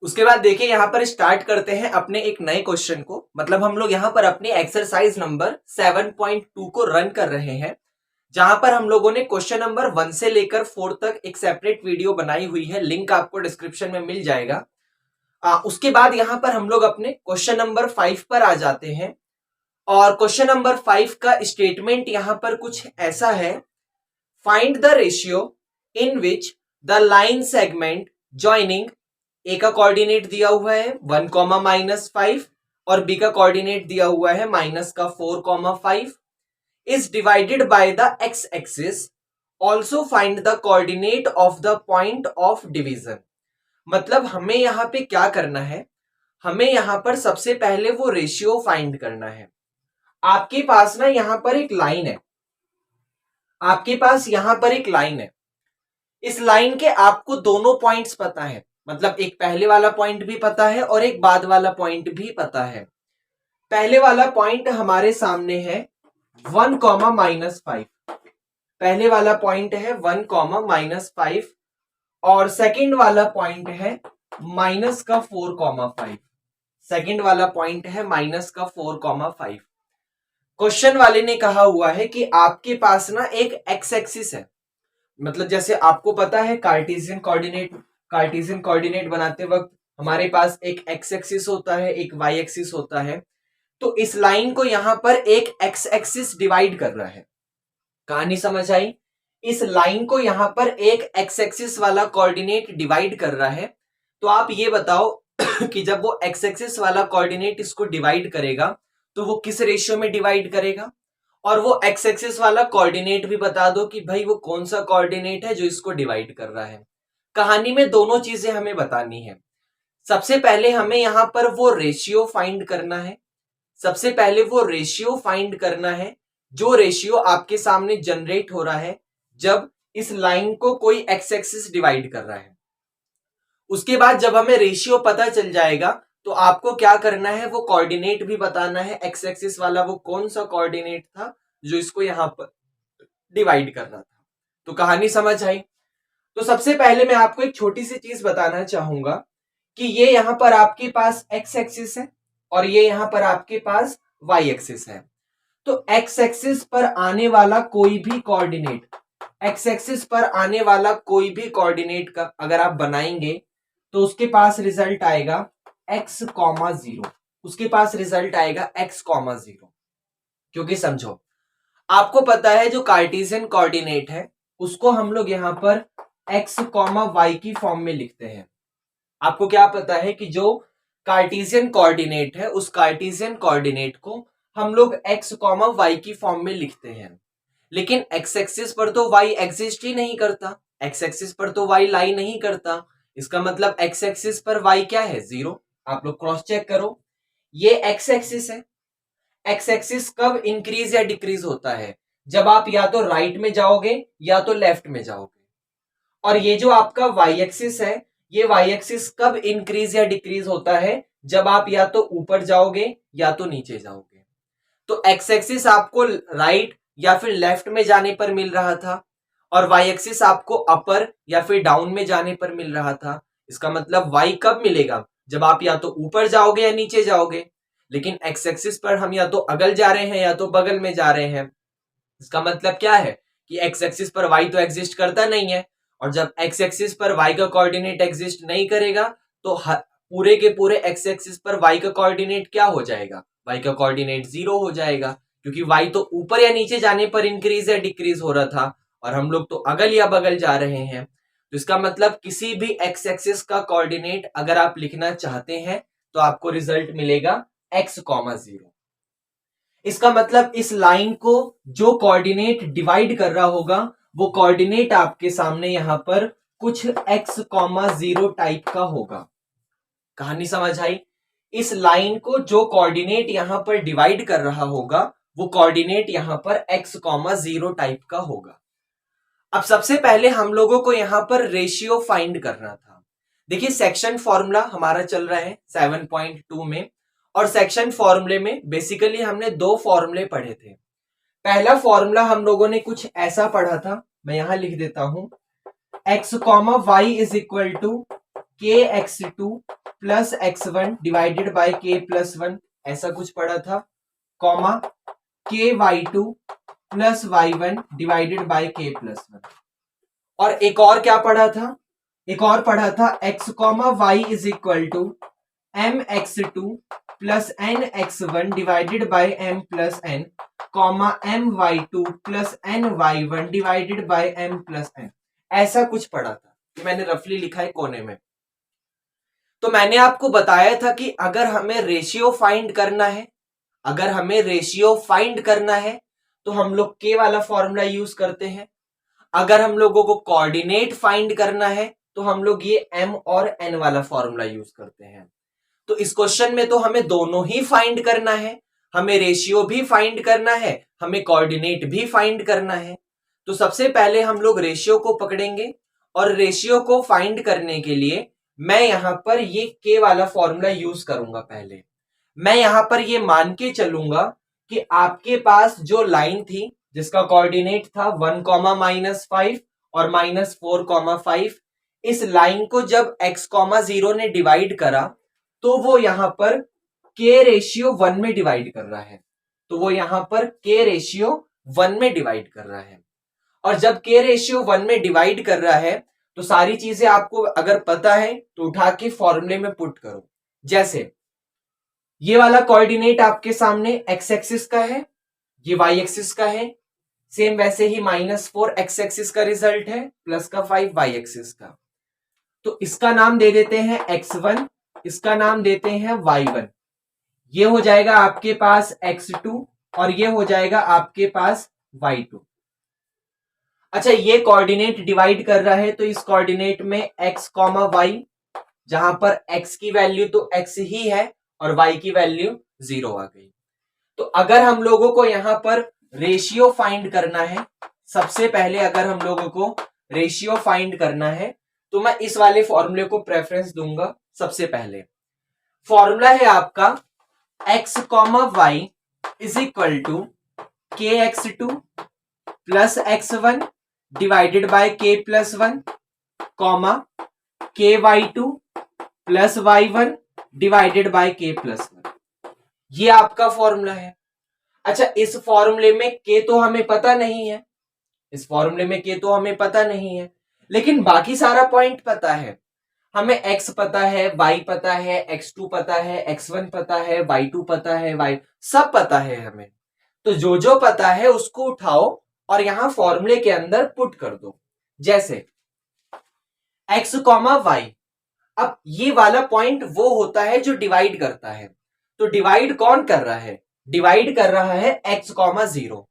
उसके बाद देखिए यहाँ पर स्टार्ट करते हैं अपने एक नए क्वेश्चन को। मतलब हम लोग यहाँ पर अपनी एक्सरसाइज नंबर 7.2 को रन कर रहे हैं, जहां पर हम लोगों ने क्वेश्चन नंबर 1 से लेकर 4 तक एक सेपरेट वीडियो बनाई हुई है, लिंक आपको डिस्क्रिप्शन में मिल जाएगा। उसके बाद यहाँ पर हम लोग अपने क्वेश्चन नंबर 5 पर आ जाते हैं और क्वेश्चन नंबर 5 का स्टेटमेंट यहाँ पर कुछ ऐसा है, find the ratio in which the line segment joining, A का कोऑर्डिनेट दिया हुआ है 1, -5 और बी का कोऑर्डिनेट दिया हुआ है -4, 5 is divided by the x-axis. Also find the coordinate of the point of division. मतलब हमें यहाँ पे क्या करना है, हमें यहाँ पर सबसे पहले वो रेशियो फाइंड करना है। आपके पास ना यहाँ पर एक लाइन है, आपके पास यहाँ पर एक लाइन है, इस लाइन के आपको दोनों पॉइंट्स पता है, मतलब एक पहले वाला पॉइंट भी पता है और एक बाद वाला पॉइंट भी पता है। पहले वाला पॉइंट हमारे सामने है 1, -5, पहले वाला पॉइंट है 1, -5 और सेकंड वाला पॉइंट है -4, 5। सेकंड वाला पॉइंट है -4, 5। क्वेश्चन वाले ने कहा हुआ है कि आपके पास ना एक एक्स एक्सिस है, मतलब जैसे आपको पता है कार्टेशियन कोऑर्डिनेट बनाते वक्त हमारे पास एक एक्स एक्सिस होता है, एक वाई एक्सिस होता है। तो इस लाइन को यहां पर एक एक्स एक्सिस डिवाइड कर रहा है। कहानी समझ आई? इस लाइन को यहां पर एक एक्स एक्सिस वाला कोऑर्डिनेट डिवाइड कर रहा है। तो आप ये बताओ कि जब वो एक्स एक्सिस वाला कोऑर्डिनेट इसको डिवाइड करेगा तो वो किस रेशियो में डिवाइड करेगा, और वो एक्स एक्सिस वाला कोऑर्डिनेट भी बता दो कि भाई वो कौन सा कोऑर्डिनेट है जो इसको डिवाइड कर रहा है। कहानी में दोनों चीजें हमें बतानी है। सबसे पहले हमें यहां पर वो रेशियो फाइंड करना है, सबसे पहले वो रेशियो फाइंड करना है जो रेशियो आपके सामने जनरेट हो रहा है जब इस लाइन को कोई एक्स एक्सिस डिवाइड कर रहा है। उसके बाद जब हमें रेशियो पता चल जाएगा तो आपको क्या करना है, वो कोऑर्डिनेट भी बताना है, एक्स एक्सिस वाला वो कौन सा कोऑर्डिनेट था जो इसको यहां पर डिवाइड कर रहा था। तो कहानी समझ आई? तो सबसे पहले मैं आपको एक छोटी सी चीज बताना चाहूंगा कि ये यहां पर आपके पास एक्स एक्सिस है और ये यहां पर आपके पास वाई एक्सिस है। तो एक्स एक्सिस पर आने वाला कोई भी कोऑर्डिनेट, एक्स एक्सिस पर आने वाला कोई भी कोऑर्डिनेट का अगर आप बनाएंगे तो उसके पास रिजल्ट आएगा x, 0, उसके पास रिजल्ट आएगा x, 0। क्योंकि समझो, आपको पता है जो कार्टेशियन कोऑर्डिनेट है उसको हम लोग यहां पर x, y की फॉर्म में लिखते हैं। आपको क्या पता है कि जो कार्टेशियन कोऑर्डिनेट है उस कार्टेशियन कोऑर्डिनेट को हम लोग x, y की फॉर्म में लिखते हैं। लेकिन x एक्सिस पर तो y एग्जिस्ट ही नहीं करता, x एक्सिस पर तो y लाई नहीं करता। इसका मतलब x एक्सिस पर y क्या है? 0। आप लोग क्रॉस चेक करो, ये x एक्सिस है। x एक्सिस कब इंक्रीज या डिक्रीज होता है? जब आप या तो राइट में जाओगे या तो लेफ्ट में जाओगे। और ये जो आपका y एक्सिस है, ये y एक्सिस कब इंक्रीज या डिक्रीज होता है? जब आप या तो ऊपर जाओगे या तो नीचे जाओगे। तो x एक्सिस आपको राइट या फिर लेफ्ट में जाने पर मिल रहा था और y एक्सिस आपको अपर या फिर डाउन में जाने पर मिल रहा था। इसका मतलब y कब मिलेगा? जब आप या तो ऊपर जाओगे या नीचे जाओगे। लेकिन x एक्सिस पर हम या तो अगल जा रहे हैं या तो बगल में जा रहे हैं। इसका मतलब क्या है कि x एक्सिस पर y तो एग्जिस्ट करता नहीं है, और जब x एक्सिस पर y का कोऑर्डिनेट एग्जिस्ट नहीं करेगा तो पूरे के पूरे x एक्सिस पर y का कोऑर्डिनेट क्या हो जाएगा? y का कोऑर्डिनेट 0 हो जाएगा, क्योंकि y तो ऊपर या नीचे जाने पर इंक्रीज या डिक्रीज हो रहा था और हम लोग तो अगल या बगल जा रहे हैं। तो इसका मतलब किसी भी x एक्सिस का कोऑर्डिनेट अगर आप लिखना चाहते हैं तो आपको रिजल्ट मिलेगा x, 0। इसका मतलब इस लाइन को जो कोऑर्डिनेट डिवाइड कर रहा होगा वो कोऑर्डिनेट आपके सामने यहां पर कुछ x, 0 टाइप का होगा। कहानी समझ आई? इस लाइन को जो कोऑर्डिनेट यहां पर डिवाइड कर रहा होगा वो कोऑर्डिनेट यहां पर x, 0 टाइप का होगा। अब सबसे पहले हम लोगों को यहां पर रेशियो फाइंड करना था। देखिए, सेक्शन फॉर्मूला हमारा चल रहा है 7.2 में, और सेक्शन फॉर्मूले में बेसिकली हमने दो फॉर्मूले पढ़े थे। पहला फॉर्मूला हम लोगों ने कुछ ऐसा पढ़ा था, मैं यहां लिख देता हूं, x, y is equal to kx2 plus x1 divided by k plus 1 ऐसा कुछ पढ़ा था, comma k y2 plus y1 divided by k plus 1। और एक और क्या पढ़ा था, एक और पढ़ा था x comma y is equal to m x two plus n x one divided by m plus n, comma m y two plus n y one divided by m plus n. ऐसा कुछ पढ़ा था, मैंने रफली लिखा है कोने में। तो मैंने आपको बताया था कि अगर हमें रेशियो फाइंड करना है, अगर हमें रेशियो फाइंड करना है तो हम लोग के वाला फॉर्मूला यूज करते हैं। अगर हम लोगों को कोऑर्डिनेट फाइंड करना है तो हम लोग ये एम और एन वाला फॉर्मूला यूज करते हैं। तो इस क्वेश्चन में तो हमें दोनों ही फाइंड करना है, हमें रेशियो भी फाइंड करना है, हमें कोऑर्डिनेट भी फाइंड करना है। तो सबसे पहले हम लोग रेशियो को पकड़ेंगे और रेशियो को फाइंड करने के लिए मैं यहां पर ये के वाला फॉर्मूला यूज करूंगा। पहले मैं यहां पर ये मान के चलूंगा कि आपके पास जो लाइन थी जिसका कोऑर्डिनेट था 1,-5 और -4,5, इस लाइन को जब x,0 ने डिवाइड करा तो वो यहां पर k रेशियो 1 में डिवाइड कर रहा है, तो वो यहां पर k रेशियो 1 में डिवाइड कर रहा है। और जब k रेशियो 1 में डिवाइड कर रहा है तो सारी चीजें आपको अगर पता है तो उठा के फॉर्मूले में पुट करो। जैसे ये वाला कोऑर्डिनेट आपके सामने x एक्सिस का है, ये y एक्सिस का है, सेम वैसे ही -4 x एक्सिस का रिजल्ट है, प्लस का 5 y एक्सिस का। तो इसका नाम दे देते हैं x1, इसका नाम देते हैं y1। ये हो जाएगा आपके पास x2 और ये हो जाएगा आपके पास y2। अच्छा, ये कोऑर्डिनेट डिवाइड कर रहा है तो इस कोऑर्डिनेट में x, y, जहां पर x की वैल्यू तो x ही है और y की वैल्यू 0 आ गई। तो अगर हम लोगों को यहां पर रेशियो फाइंड करना है, सबसे पहले अगर हम लोगों को रेशियो फाइंड करना है तो मैं इस वाले फॉर्मूले को प्रेफरेंस दूंगा। सबसे पहले फॉर्मूला है आपका x, y is equal to k x two plus x1 divided by k plus 1, comma k y two plus y1 divided by k plus 1। ये आपका फॉर्मूला है। अच्छा, इस फॉर्मूले में k तो हमें पता नहीं है, इस फॉर्मूले में k तो हमें पता नहीं है, लेकिन बाकी सारा पॉइंट पता है। हमें x पता है, y पता है, x2 पता है, x1 पता है, y2 पता है, y सब पता है हमें। तो जो जो पता है उसको उठाओ और यहां फॉर्मूले के अंदर पुट कर दो। जैसे x, y, अब ये वाला पॉइंट वो होता है जो डिवाइड करता है। तो डिवाइड कौन कर रहा है? डिवाइड कर रहा है x, 0।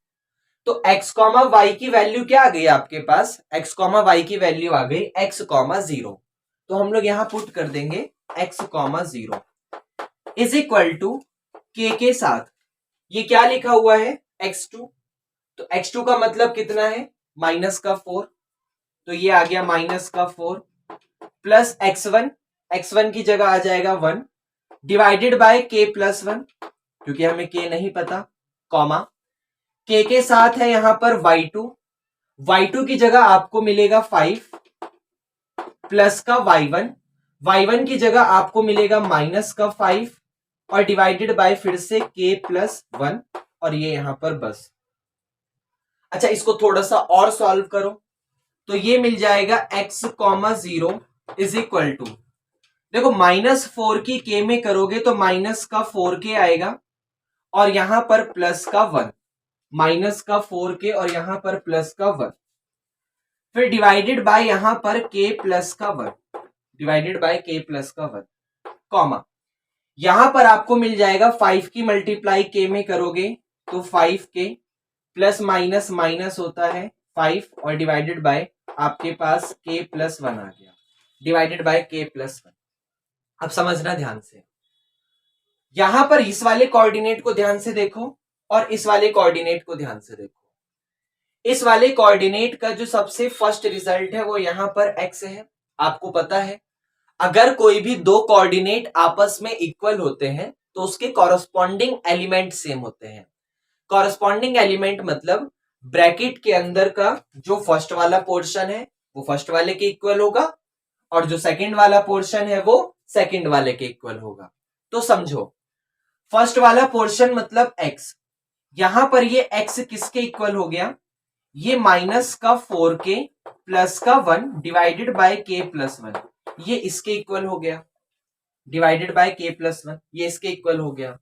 तो x, y की वैल्यू क्या आ गई आपके पास? x, y की वैल्यू आ गई x, 0। तो हम लोग यहां पुट कर देंगे x, 0 इज इक्वल टू के साथ ये क्या लिखा हुआ है? x2। तो x2 का मतलब कितना है? -4। तो ये आ गया -4 प्लस x1, x1 की जगह आ जाएगा 1 डिवाइडेड बाय k प्लस 1, क्योंकि हमें k नहीं पता, कॉमा k के साथ है यहां पर y2, y2 की जगह आपको मिलेगा 5 प्लस का y1, y1 की जगह आपको मिलेगा -5 और डिवाइडेड बाय फिर से k प्लस 1 और ये यहां पर बस। अच्छा, इसको थोड़ा सा और सॉल्व करो तो ये मिल जाएगा x, 0 इज इक्वल टू, देखो -4 की k में करोगे तो माइनस का 4k आएगा और यहां पर प्लस का 1, माइनस का 4k और यहां पर प्लस का 1, फिर डिवाइडेड बाय यहां पर k प्लस का 1, डिवाइडेड बाय k प्लस का 1, कॉमा यहां पर आपको मिल जाएगा 5 की मल्टीप्लाई k में करोगे तो 5k प्लस माइनस माइनस होता है 5 और डिवाइडेड बाय आपके पास k प्लस 1 आ गया, डिवाइडेड बाय k प्लस 1। अब समझना ध्यान से, यहां पर इस वाले कोऑर्डिनेट को ध्यान से देखो और इस वाले कोऑर्डिनेट को ध्यान से देखो। इस वाले कोऑर्डिनेट का जो सबसे फर्स्ट रिजल्ट है वो यहां पर x है। आपको पता है अगर कोई भी दो कोऑर्डिनेट आपस में इक्वल होते हैं तो उसके कॉरस्पॉन्डिंग एलिमेंट सेम होते हैं। कॉरस्पॉन्डिंग एलिमेंट मतलब ब्रैकेट के अंदर का जो फर्स्ट वाला पोर्शन है वो फर्स्ट वाले के इक्वल होगा और जो सेकंड वाला पोर्शन है वो सेकंड वाले के इक्वल होगा। तो समझो, फर्स्ट वाला पोर्शन मतलब x, यहां पर ये x किसके इक्वल हो गया, ये माइनस का 4k प्लस का 1 डिवाइडेड बाय k प्लस 1, ये इसके इक्वल हो गया, डिवाइडेड बाय k प्लस 1, ये इसके इक्वल हो गया।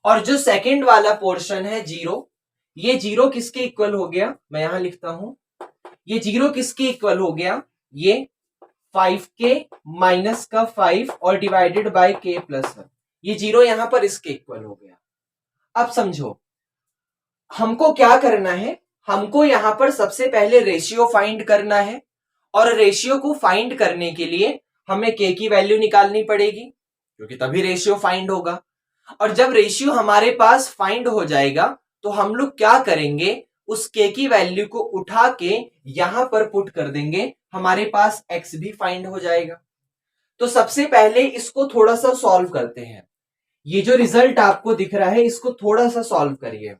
और जो सेकंड वाला पोर्शन है 0, ये 0 किसके इक्वल हो गया, मैं यहां लिखता हूं, ये 0 किसके इक्वल हो गया, ये 5k माइनस का 5 और डिवाइडेड बाय k प्लस 1, ये 0 यहां पर इसके इक्वल हो गया। अब समझो, हमको क्या करना है, हमको यहां पर सबसे पहले रेशियो फाइंड करना है, और रेशियो को फाइंड करने के लिए हमें k की वैल्यू निकालनी पड़ेगी, क्योंकि तभी रेशियो फाइंड होगा। और जब रेशियो हमारे पास फाइंड हो जाएगा तो हम लोग क्या करेंगे, उस k की वैल्यू को उठा के यहां पर पुट कर देंगे, हमारे पास x भी फाइंड हो जाएगा। तो सबसे पहले इसको थोड़ा सा सॉल्व करते हैं। ये जो रिजल्ट आपको दिख रहा है इसको थोड़ा सा सॉल्व करिए।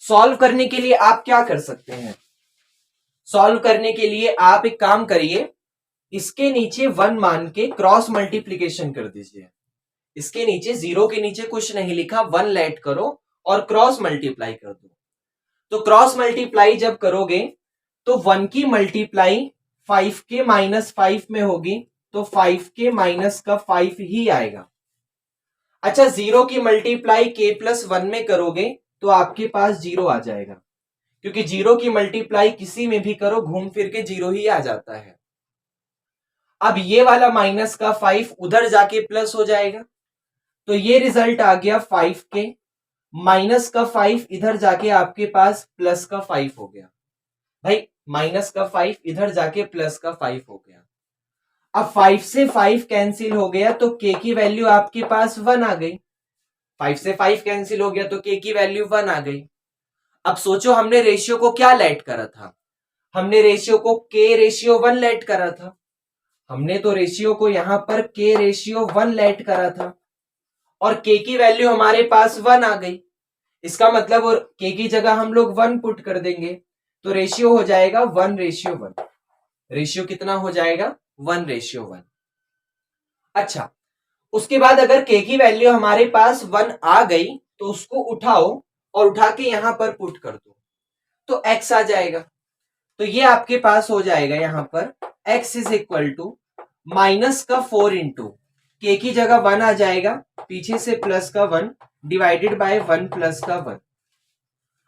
सॉल्व करने के लिए आप क्या कर सकते हैं, सॉल्व करने के लिए आप एक काम करिए, इसके नीचे 1 मान के क्रॉस मल्टीप्लीकेशन कर दीजिए। इसके नीचे 0 के नीचे कुछ नहीं लिखा, 1 लेट करो और क्रॉस मल्टीप्लाई कर दो। तो क्रॉस मल्टीप्लाई जब करोगे तो 1 की मल्टीप्लाई 5 के माइनस 5 में होगी, तो 5 के माइनस का 5 ही आएगा। अच्छा, 0 की मल्टीप्लाई k प्लस 1 में करोगे तो आपके पास 0 आ जाएगा, क्योंकि 0 की मल्टीप्लाई किसी में भी करो घूम फिर के 0 ही आ जाता है। अब ये वाला माइनस का 5 उधर जाके प्लस हो जाएगा, तो ये रिजल्ट आ गया 5k माइनस का 5 इधर जाके आपके पास प्लस का 5 हो गया। भाई माइनस का 5 इधर जाके प्लस का 5 हो गया। अब 5 से 5 कैंसिल हो गया तो k की वैल्यू आपके पास 1 आ गई। 5 से 5 कैंसिल हो गया तो k की वैल्यू 1 आ गई। अब सोचो, हमने रेशियो को क्या लेट करा था, हमने रेशियो को k रेशियो 1 लेट करा था। हमने तो रेशियो को यहां पर k रेशियो 1 लेट करा था, और k की वैल्यू हमारे पास 1 आ गई। इसका मतलब k की जगह हम लोग 1 पुट कर देंगे, तो रेशियो हो जाएगा 1:1। रेशियो कितना हो जाएगा, 1:1। अच्छा, उसके बाद अगर k की वैल्यू हमारे पास 1 आ गई तो उसको उठाओ और उठा के यहां पर पुट कर दो, तो x आ जाएगा। तो ये आपके पास हो जाएगा यहां पर x is equal to minus का 4 इंटू k की जगह 1 आ जाएगा, पीछे से प्लस का 1 डिवाइडेड बाय 1 प्लस का 1।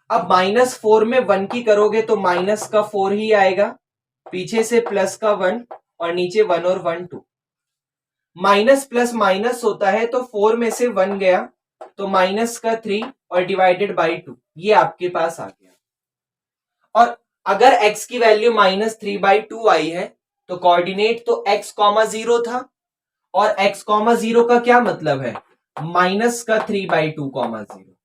अब -4 में 1 की करोगे तो माइनस का 4 ही आएगा, पीछे से प्लस का 1 और नीचे 1 और 1 2। माइनस प्लस माइनस होता है तो 4 में से 1 गया तो माइनस का 3 और डिवाइडेड बाई 2, ये आपके पास आ गया। और अगर x की वैल्यू -3/2 आई है तो कोऑर्डिनेट तो x, 0 था, और x, 0 का क्या मतलब है, माइनस का 3/2, 0।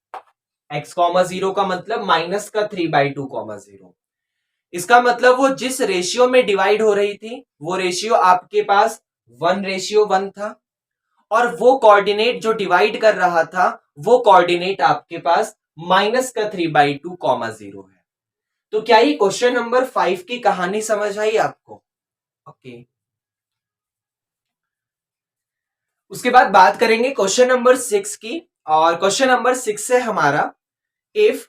x, 0 का मतलब माइनस का 3/2, 0। इसका मतलब वो जिस रेशियो में डिवाइड हो रही थी वो रेशियो आपके पास 1:1 था, और वो कोऑर्डिनेट जो डिवाइड कर रहा था वो कोऑर्डिनेट आपके पास माइनस का 3/2, 0 है। तो क्या ये क्वेश्चन नंबर 5 की कहानी समझ आई आपको? ओके। उसके बाद बात करेंगे क्वेश्चन नंबर 6 की, और क्वेश्चन नंबर 6 है हमारा, if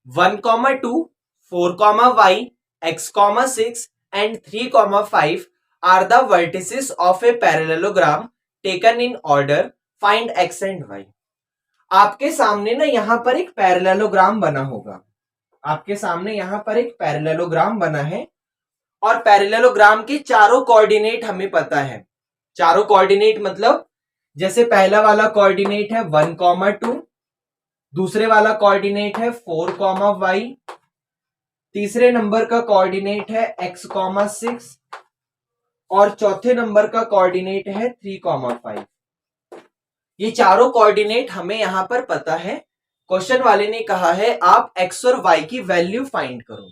1, 2, 4, y, x, 6 and 3, 5 are the vertices of a parallelogram taken in order, find x and y। आपके सामने ना यहां पर एक पैरेललोग्राम बना होगा, आपके सामने यहां पर एक पैरेललोग्राम बना है, और पैरेललोग्राम के चारों कोऑर्डिनेट हमें पता है। चारों कोऑर्डिनेट मतलब जैसे पहला वाला कोऑर्डिनेट है 1, 2, दूसरे वाला कोऑर्डिनेट है 4, y, तीसरे नंबर का कोऑर्डिनेट है x, 6, और चौथे नंबर का कोऑर्डिनेट है 3, 5। ये चारों कोऑर्डिनेट हमें यहां पर पता है। क्वेश्चन वाले ने कहा है आप x और y की वैल्यू फाइंड करो।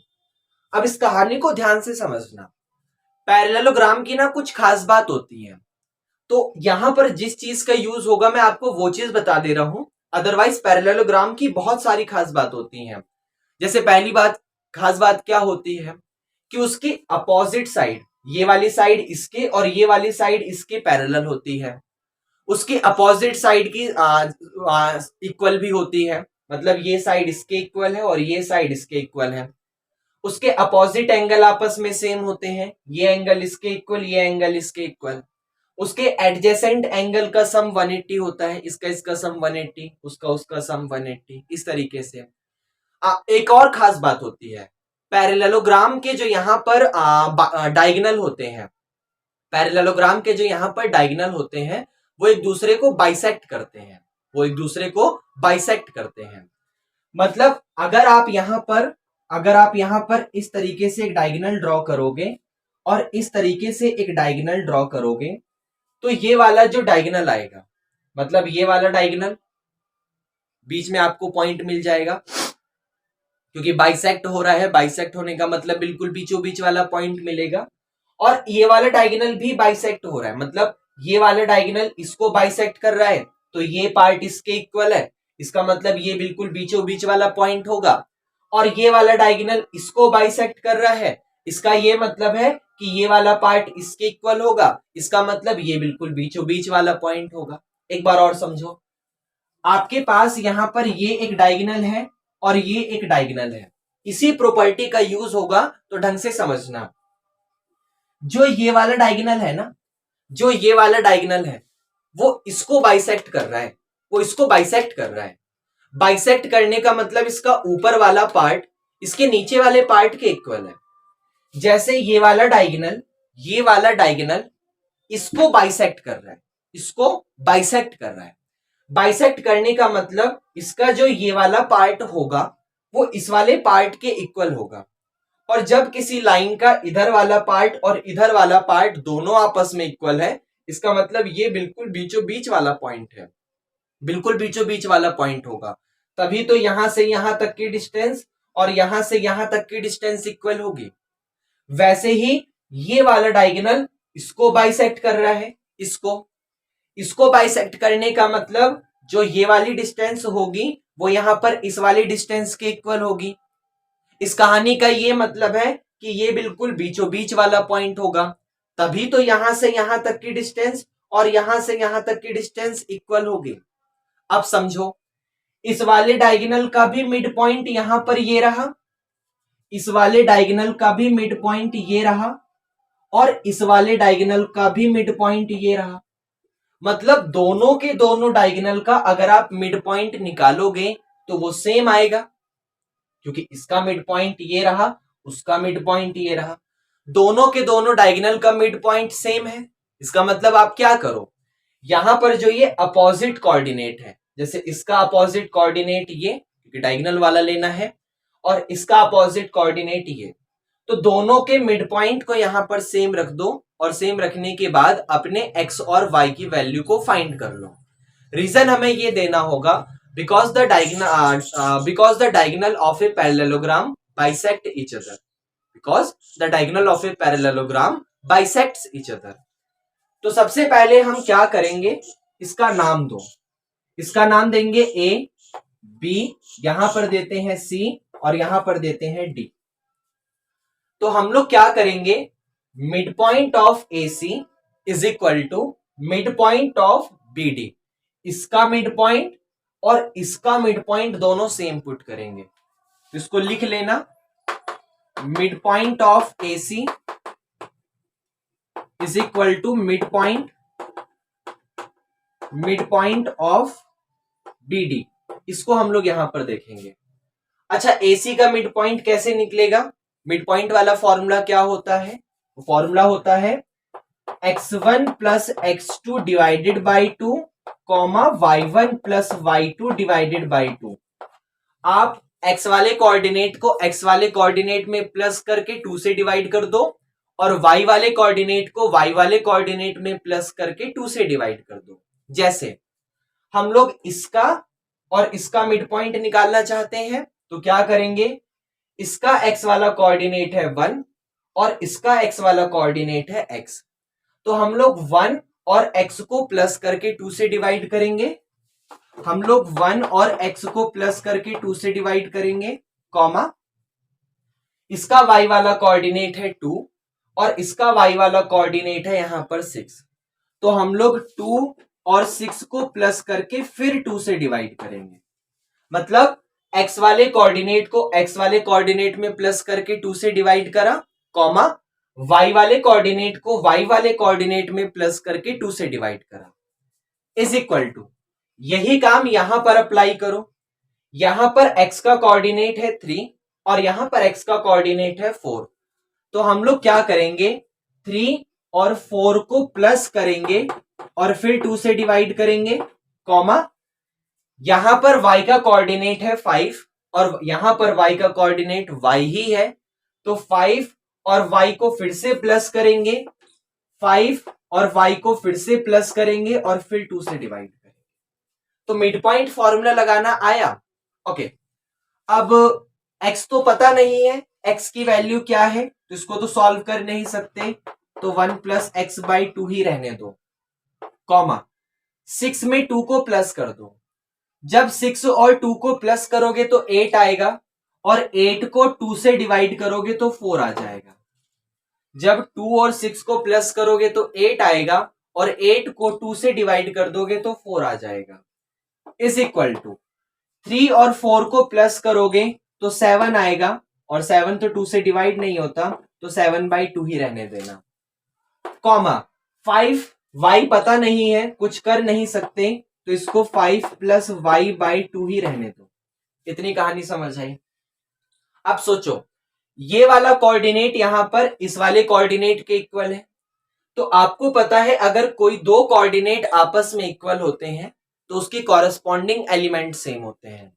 अब इस कहानी को ध्यान से समझना, पैरेललोग्राम की ना कुछ खास बात होती है, तो यहां पर जिस चीज का यूज होगा मैं आपको वो चीज बता दे रहा हूं, अदरवाइज पैरेललोग्राम की बहुत सारी खास बात होती हैं। जैसे पहली बात, खास बात क्या होती है कि उसकी अपोजिट साइड, ये वाली साइड इसके और ये वाली साइड इसके पैरेलल होती है, उसके अपोजिट साइड की इक्वल भी होती है, मतलब ये साइड इसके इक्वल है और ये साइड इसके इक्वल है। उसके अपोजिट एंगल आपस में सेम होते हैं, ये एंगल इसके इक्वल, ये एंगल इसके इक्वल। उसके एडजेसेंट एंगल का सम 180 होता है, इसका सम 180, उसका सम 180, इस तरीके से। एक और खास बात होती है, पैरेललोग्राम के जो यहाँ पर डायगोनल होते हैं, पैरेललोग्राम के जो यहाँ पर डायगोनल होते हैं वो एक दूसरे को बाइसेक्ट करते हैं, वो एक दूसरे को बाइसेक्ट करते हैं। मतलब अगर आप यहाँ पर इस तरीके से एक डायगोनल ड्रॉ करोगे और इस तरीके से एक डायगोनल ड्रॉ करोगे, तो ये वाला जो डायगोनल आएगा, मतलब ये वाला डायगोनल, बीच में आपको पॉइंट मिल जाएगा क्योंकि बाइसेक्ट हो रहा है, बाइसेक्ट होने का मतलब बिल्कुल बीचों बीच वाला पॉइंट मिलेगा। और ये वाला डायगोनल भी बाइसेक्ट हो रहा है, मतलब ये वाला डायगोनल इसको बाइसेक्ट कर रहा है, तो ये पार्ट इसके इक्वल है, इसका मतलब ये बिल्कुल बीचों बीच वाला पॉइंट होगा। और ये वाला डायगोनल इसको बाइसेक्ट कर रहा है, इसका ये मतलब है कि ये वाला पार्ट इसके इक्वल होगा, इसका मतलब ये बिल्कुल बीचों बीच वाला पॉइंट होगा। एक बार और समझो, आपके पास यहां पर ये एक डायगोनल है और ये एक डायगोनल है, इसी प्रॉपर्टी का यूज होगा, तो ढंग से समझना। जो ये वाला डायगोनल है ना, जो ये वाला डायगोनल है वो इसको बाइसेक्ट कर रहा है, वो इसको बाइसेक्ट कर रहा है। बाइसेक्ट करने का मतलब इसका ऊपर वाला पार्ट इसके नीचे वाले पार्ट के इक्वल है। जैसे ये वाला डायगोनल इसको बाइसेक्ट कर रहा है, इसको बाइसेक्ट कर रहा है। बाइसेक्ट करने का मतलब इसका जो ये वाला पार्ट होगा वो इस वाले पार्ट के इक्वल होगा। और जब किसी लाइन का इधर वाला पार्ट और इधर वाला पार्ट दोनों आपस में इक्वल है, इसका मतलब ये बिल्कुल बीचों बीच वाला पॉइंट है, बिल्कुल बीचों बीच वाला पॉइंट होगा। तभी तो यहां से यहां तक की डिस्टेंस और यहां से यहां तक की डिस्टेंस इक्वल होगी। वैसे ही ये वाला डायगोनल इसको बाइसेक्ट कर रहा है, इसको बाइसेक्ट करने का मतलब जो ये वाली डिस्टेंस होगी वो यहां पर इस वाली डिस्टेंस के इक्वल होगी। इस कहानी का ये मतलब है कि ये बिल्कुल बीचों बीच वाला पॉइंट होगा, तभी तो यहां से यहां तक की डिस्टेंस और यहां से यहां तक की डिस्टेंस इक्वल होगी। अब समझो, इस वाले डायगोनल का भी मिड पॉइंट यहां पर ये रहा, इस वाले डायगोनल का भी मिड पॉइंट ये रहा और इस वाले डायगोनल का भी मिड पॉइंट ये रहा। मतलब दोनों के दोनों डायगोनल का अगर आप मिड पॉइंट निकालोगे तो वो सेम आएगा, क्योंकि इसका मिड पॉइंट ये रहा, उसका मिड पॉइंट ये रहा, दोनों के दोनों डायगोनल का मिड पॉइंट सेम है। इसका मतलब आप क्या करो, यहां पर जो ये अपोजिट कोऑर्डिनेट है, जैसे इसका अपोजिट कोऑर्डिनेट ये, क्योंकि डायगोनल वाला लेना है, और इसका अपोजिट कोऑर्डिनेट ये, तो दोनों के मिड पॉइंट को यहां पर सेम रख दो और सेम रखने के बाद अपने एक्स और वाई की वैल्यू को फाइंड कर लो। रीजन हमें ये देना होगा because the diagonal of a parallelogram bisect each other, because the diagonal of a parallelogram bisects each other। तो सबसे पहले हम क्या करेंगे, इसका नाम दो, इसका नाम देंगे ए, बी, यहां पर देते हैं सी और यहां पर देते हैं डी। तो हम लोग क्या करेंगे, mid point of A C is equal to mid point of B D, इसका मिड पॉइंट और इसका मिड पॉइंट दोनों सेम पुट करेंगे, तो इसको लिख लेना, mid point of A C is equal to mid point of B D. इसको हम लोग यहां पर देखेंगे। अच्छा, एसी का मिड पॉइंट कैसे निकलेगा, मिड पॉइंट वाला फॉर्मूला क्या होता है, फॉर्मूला होता है x1 plus x2 divided by 2 comma y1 plus y2 divided by 2। आप x वाले कोऑर्डिनेट को x वाले कोऑर्डिनेट में प्लस करके 2 से डिवाइड कर दो और y वाले कोऑर्डिनेट को y वाले कोऑर्डिनेट में प्लस करके 2 से डिवाइड कर दो। जैसे हम लोग इसका और इसका मिड पॉइंट निकालना चाहते हैं तो क्या करेंगे, इसका x वाला कोऑर्डिनेट है 1 और इसका x वाला कोऑर्डिनेट है x, तो हम लोग 1 और x को प्लस करके 2 से डिवाइड करेंगे, हम लोग 1 और x को प्लस करके 2 से डिवाइड करेंगे, कॉमा इसका y वाला कोऑर्डिनेट है 2 और इसका y वाला कोऑर्डिनेट है यहां पर 6। तो हम लोग 2 और 6 को प्लस करके फिर 2 से डिवाइड करेंगे। मतलब x वाले कोऑर्डिनेट को x वाले कोऑर्डिनेट में प्लस करके 2 से डिवाइड करा, कॉमा y वाले कोऑर्डिनेट को y वाले कोऑर्डिनेट में प्लस करके 2 से डिवाइड करा, इज इक्वल टू यही काम यहां पर अप्लाई करो। यहां पर x का कोऑर्डिनेट है 3 और यहां पर x का कोऑर्डिनेट है 4। तो हम लोग क्या करेंगे, 3 और 4 को प्लस करेंगे और फिर 2 से डिवाइड करेंगे, कॉमा यहां पर y का कोऑर्डिनेट है 5 और यहां पर y का कोऑर्डिनेट y ही है। तो 5 और y को फिर से प्लस करेंगे, 5 और y को फिर से प्लस करेंगे और फिर 2 से डिवाइड करेंगे। तो मिड पॉइंट फॉर्मूला लगाना आया। ओके, अब x तो पता नहीं है, x की वैल्यू क्या है, तो इसको तो सॉल्व कर नहीं सकते, तो 1 प्लस एक्स बाई 2 ही रहने दो, कॉमा 6 में 2 को प्लस कर दो। जब 6 और 2 को प्लस करोगे तो 8 आएगा और 8 को 2 से डिवाइड करोगे तो 4 आ जाएगा। जब 2 और 6 को प्लस करोगे तो 8 आएगा और 8 को 2 से डिवाइड कर दोगे तो 4 आ जाएगा, इज इक्वल टू 3 और 4 को प्लस करोगे तो 7 आएगा और 7 तो 2 से डिवाइड नहीं होता, तो 7/2 ही रहने देना, कॉमा 5 y पता नहीं है, कुछ कर नहीं सकते, तो इसको 5 प्लस y/2 ही रहने दो। इतनी कहानी समझ आई। अब सोचो, ये वाला कोऑर्डिनेट यहां पर इस वाले कोऑर्डिनेट के इक्वल है। तो आपको पता है अगर कोई दो कोऑर्डिनेट आपस में इक्वल होते हैं तो उसकी कॉरेस्पॉन्डिंग एलिमेंट सेम होते हैं।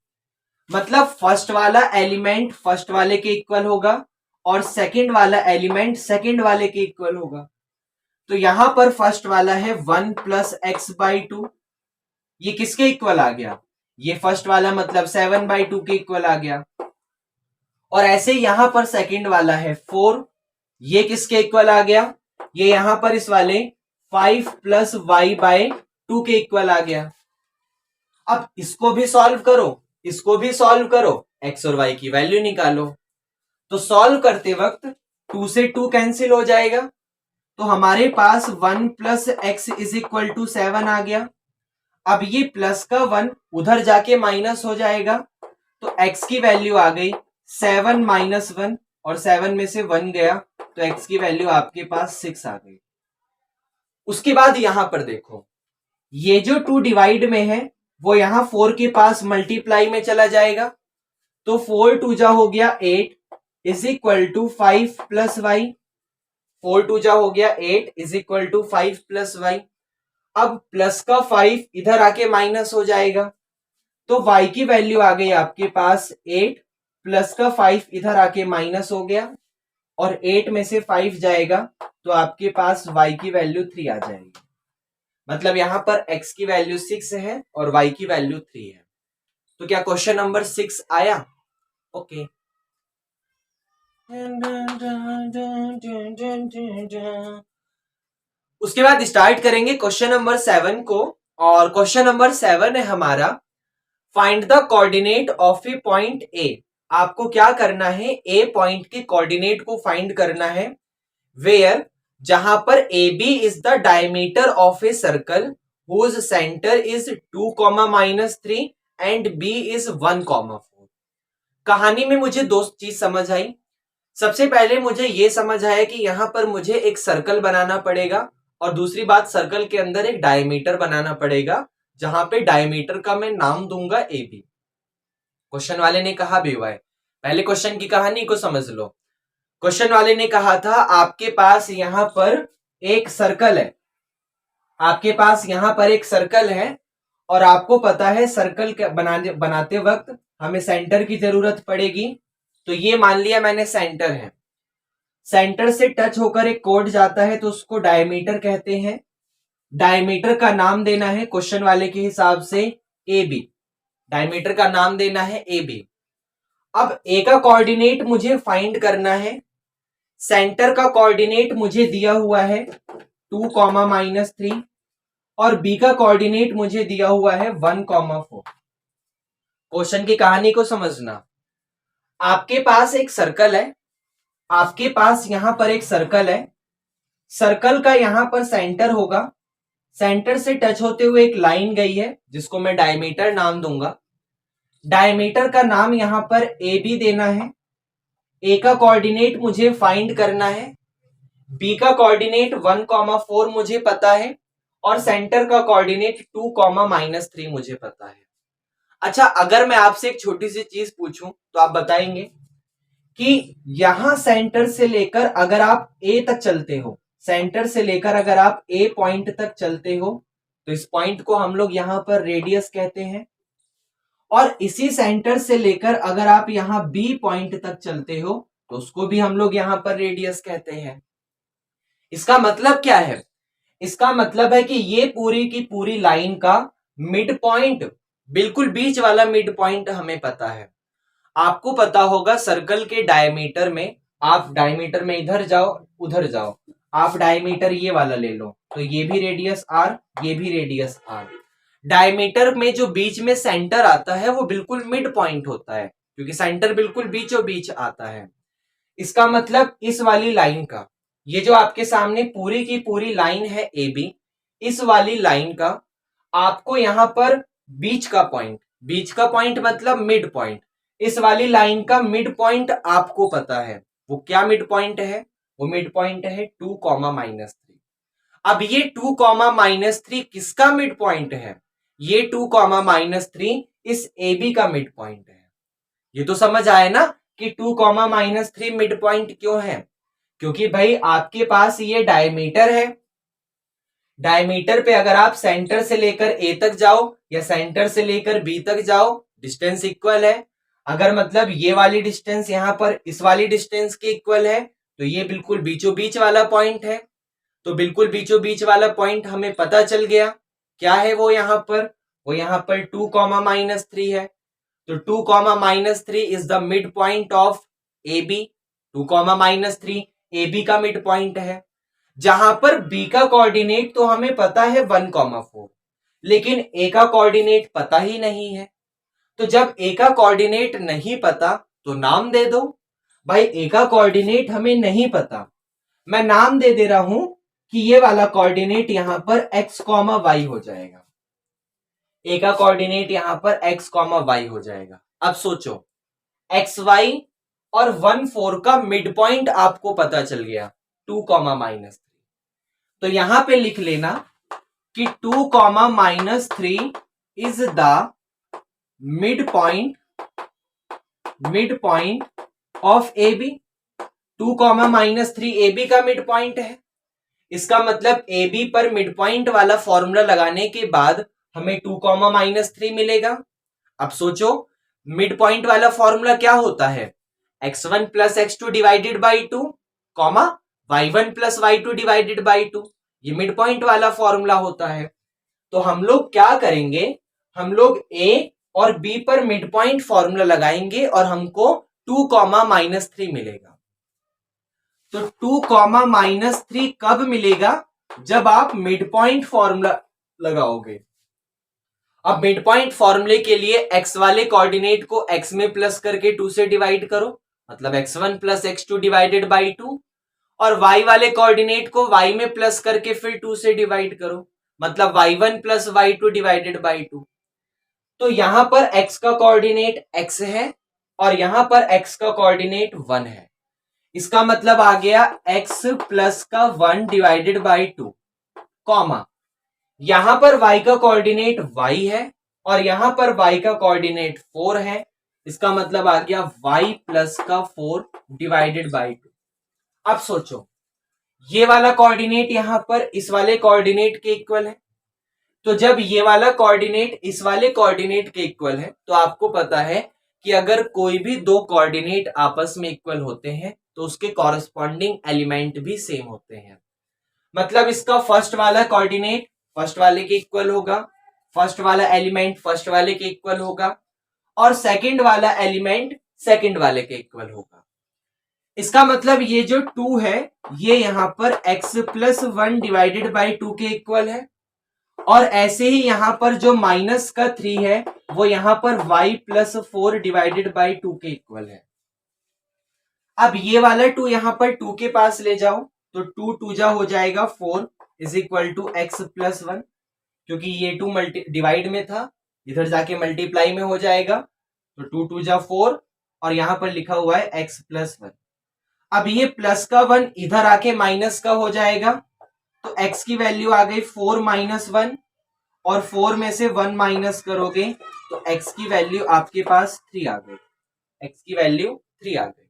मतलब फर्स्ट वाला एलिमेंट फर्स्ट वाले के इक्वल होगा और सेकंड वाला एलिमेंट सेकंड वाले के इक्वल होगा। तो यहां पर फर्स्ट वाला है 1 प्लस x/2, ये किसके इक्वल आ गया, ये फर्स्ट वाला मतलब 7/2 के इक्वल आ गया। और ऐसे यहां पर सेकंड वाला है 4, ये किसके इक्वल आ गया, ये यहां पर इस वाले 5 प्लस y/2 के इक्वल आ गया। अब इसको भी सॉल्व करो, इसको भी सॉल्व करो, x और y की वैल्यू निकालो। तो सॉल्व करते वक्त 2 से 2 कैंसिल हो जाएगा, तो हमारे पास 1 plus x is equal to 7 आ गया। अब ये प्लस का 1 उधर जाके माइनस हो जाएगा, तो x की वैल्यू आ गई 7 माइनस 1 और 7 में से 1 गया, तो x की वैल्यू आपके पास 6 आ गई। उसके बाद यहां पर देखो, ये जो 2 डिवाइड में है वो यहां 4 के पास मल्टीप्लाई में चला जाएगा, तो 4 2 जा हो गया 8 is equal to 5 plus y, 4 2 जा हो गया 8 is equal to 5 plus y. अब प्लस का 5 इधर आके माइनस हो जाएगा, तो y की वैल्यू आ गई आपके पास 8 प्लस का 5 इधर आके माइनस हो गया और 8 में से 5 जाएगा तो आपके पास y की वैल्यू 3 आ जाएगी। मतलब यहां पर x की वैल्यू 6 है और y की वैल्यू 3 है। तो क्या क्वेश्चन नंबर 6 आया? ओके। उसके बाद स्टार्ट करेंगे क्वेश्चन नंबर 7 को, और क्वेश्चन नंबर 7 है हमारा find the coordinate of a point A. आपको क्या करना है, ए पॉइंट के कोऑर्डिनेट को फाइंड करना है, वेयर जहां पर A B is the diameter of a circle whose centre is 2, -3 and B is 1, 4। कहानी में मुझे दो चीज समझ आई। सबसे पहले मुझे यह समझ आया कि यहां पर मुझे एक सर्कल बनाना पड़ेगा और दूसरी बात सर्कल के अंदर एक डायमीटर बनाना पड़ेगा, जहां पे डायमीटर का मैं नाम दूंगा ए बी। क्वेश्चन वाले ने कहा बेवाय, पहले क्वेश्चन की कहानी को समझ लो। क्वेश्चन वाले ने कहा था आपके पास यहां पर एक सर्कल है, आपके पास यहां पर एक सर्कल है और आपको पता है सर्कल बनाते वक्त हमें सेंटर की जरूरत पड़ेगी। तो ये मान लिया मैंने सेंटर है, सेंटर से टच होकर एक कोड जाता है तो उसको डायमीटर कहते हैं। डायमीटर का नाम देना है क्वेश्चन वाले के हिसाब से ए बी, डायमीटर का नाम देना है ए बी। अब ए का कोऑर्डिनेट मुझे फाइंड करना है, सेंटर का कोऑर्डिनेट मुझे दिया हुआ है 2, -3 और बी का कोऑर्डिनेट मुझे दिया हुआ है 1, 4। क्वेश्चन की कहानी को समझना, आपके पास एक सर्कल है, आपके पास यहां पर एक सर्कल है सर्कल का यहां पर सेंटर होगा, सेंटर से टच होते हुए एक लाइन गई है जिसको मैं डायमीटर नाम दूंगा। डायमीटर का नाम यहां पर ए बी देना है। ए का कोऑर्डिनेट मुझे फाइंड करना है, बी का कोऑर्डिनेट 1,4 मुझे पता है और सेंटर का कोऑर्डिनेट 2,-3 मुझे पता है। अच्छा, अगर मैं आपसे एक छोटी सी चीज पूछूं तो आप बताएंगे कि यहां सेंटर से लेकर अगर आप ए तक चलते हो, सेंटर से लेकर अगर आप ए पॉइंट तक चलते हो तो इस पॉइंट को हम लोग यहां पर रेडियस कहते हैं, और इसी सेंटर से लेकर अगर आप यहां बी पॉइंट तक चलते हो तो उसको भी हम लोग यहां पर रेडियस कहते हैं। इसका मतलब क्या है? इसका मतलब है कि ये पूरी की पूरी लाइन का मिड पॉइंट, बिल्कुल बीच वाला मिड पॉइंट हमें पता है। आपको पता होगा सर्कल के डायमीटर में, आप डायमीटर में इधर जाओ उधर जाओ, आप डायमीटर ये वाला ले लो तो ये भी रेडियस आर, ये भी रेडियस आर। डायमीटर में जो बीच में सेंटर आता है वो बिल्कुल मिड पॉइंट होता है, क्योंकि सेंटर बिल्कुल बीचों बीच आता है। इसका मतलब इस वाली लाइन का, ये जो आपके सामने पूरी की पूरी लाइन है ए बी, इस वाली लाइन का आपको यहां पर बीच का पॉइंट, बीच का पॉइंट मतलब मिड पॉइंट, इस वाली लाइन का मिड पॉइंट आपको पता है। वो क्या मिड पॉइंट है? वो मिड पॉइंट है 2,-3। अब ये 2,-3 किसका मिड पॉइंट है? ये 2,-3 इस ए बी का मिड पॉइंट है। ये तो समझ आया ना कि 2,-3 मिड पॉइंट क्यों है? क्योंकि भाई आपके पास ये डायमीटर है, डायमीटर पे अगर आप सेंटर से लेकर ए तक जाओ या सेंटर से लेकर बी तक जाओ, डिस्टेंस इक्वल है। अगर मतलब ये वाली डिस्टेंस यहां पर इस वाली डिस्टेंस के इक्वल है तो ये बिल्कुल बीचों बीच वाला पॉइंट है। तो बिल्कुल बीचों बीच वाला पॉइंट हमें पता चल गया क्या है वो यहां पर, वो यहां पर 2,-3 है। तो 2,-3 is the mid point of A B. 2,-3 A B का मिड पॉइंट है, जहां पर बी का कोऑर्डिनेट तो हमें पता है 1,4, लेकिन ए का कोऑर्डिनेट पता ही नहीं है। तो जब ए का कोऑर्डिनेट नहीं पता तो नाम दे दो। भाई ए का कोऑर्डिनेट हमें नहीं पता, मैं नाम दे रहा हूं कि ये वाला कोऑर्डिनेट यहां पर x, y हो जाएगा। ए का कोऑर्डिनेट यहां पर x, y हो जाएगा। अब सोचो, एक्स वाई और 1,4 का मिड पॉइंट आपको पता चल गया 2,-3। तो यहां पे लिख लेना कि 2,-3 is the mid point of A B. 2,-3 A B का मिड पॉइंट है। इसका मतलब ए बी पर मिड पॉइंट वाला फॉर्मूला लगाने के बाद हमें 2,-3 मिलेगा। अब सोचो, मिड पॉइंट वाला फॉर्मूला क्या होता है? x1 plus x2 divided by 2, comma y1 plus y2 divided by 2, ये मिड पॉइंट वाला फॉर्मूला होता है। तो हम लोग क्या करेंगे, हम लोग a और b पर मिड पॉइंट फॉर्मूला लगाएंगे और हमको 2,-3 मिलेगा। तो 2,-3 कब मिलेगा? जब आप मिड पॉइंट फॉर्मूला लगाओगे। अब मिड पॉइंट फॉर्मूले के लिए x वाले कोऑर्डिनेट को x में प्लस करके 2 से डिवाइड करो, मतलब x1 plus x2 divided by 2, और y वाले कोऑर्डिनेट को y में प्लस करके फिर 2 से डिवाइड करो, मतलब y1 plus y2 divided by 2। तो यहां पर x का कोऑर्डिनेट x है और यहां पर x का कोऑर्डिनेट 1 है। इसका मतलब आ गया x प्लस का 1 डिवाइडेड बाई 2, कॉमा यहां पर y का कोऑर्डिनेट y है और यहां पर y का कोऑर्डिनेट 4 है। इसका मतलब आ गया y प्लस का 4 डिवाइडेड बाई 2। अब सोचो, ये वाला कोऑर्डिनेट यहां पर इस वाले कोऑर्डिनेट के इक्वल है, तो जब ये वाला कोऑर्डिनेट इस वाले कोऑर्डिनेट के इक्वल है तो आपको पता है कि अगर कोई भी दो कोऑर्डिनेट आपस में इक्वल होते हैं तो उसके कॉरस्पॉन्डिंग एलिमेंट भी सेम होते हैं। मतलब इसका फर्स्ट वाला कोऑर्डिनेट फर्स्ट वाले के इक्वल होगा, फर्स्ट वाला एलिमेंट फर्स्ट वाले के इक्वल होगा, और सेकंड वाला एलिमेंट सेकंड वाले के इक्वल होगा। इसका मतलब ये जो 2 है ये यहां पर x प्लस 1 डिवाइडेड बाई 2 के इक्वल है, और ऐसे ही यहां पर जो माइनस का 3 है वो यहां पर y प्लस 4 डिवाइडेड बाई 2 के इक्वल है। अब ये वाला 2 यहां पर 2 के पास ले जाओ, तो 2 2 जा हो जाएगा 4 is equal to x plus 1, क्योंकि ये 2 डिवाइड में था, इधर जाके मल्टीप्लाई में हो जाएगा, तो 2 2 जा 4 और यहां पर लिखा हुआ है एक्स प्लस 1। अब ये प्लस का 1 इधर आके माइनस का हो जाएगा, तो x की वैल्यू आ गई 4 माइनस 1 और 4 में से 1 माइनस करोगे तो x की वैल्यू आपके पास 3 आ गई, x की वैल्यू 3 आ गई।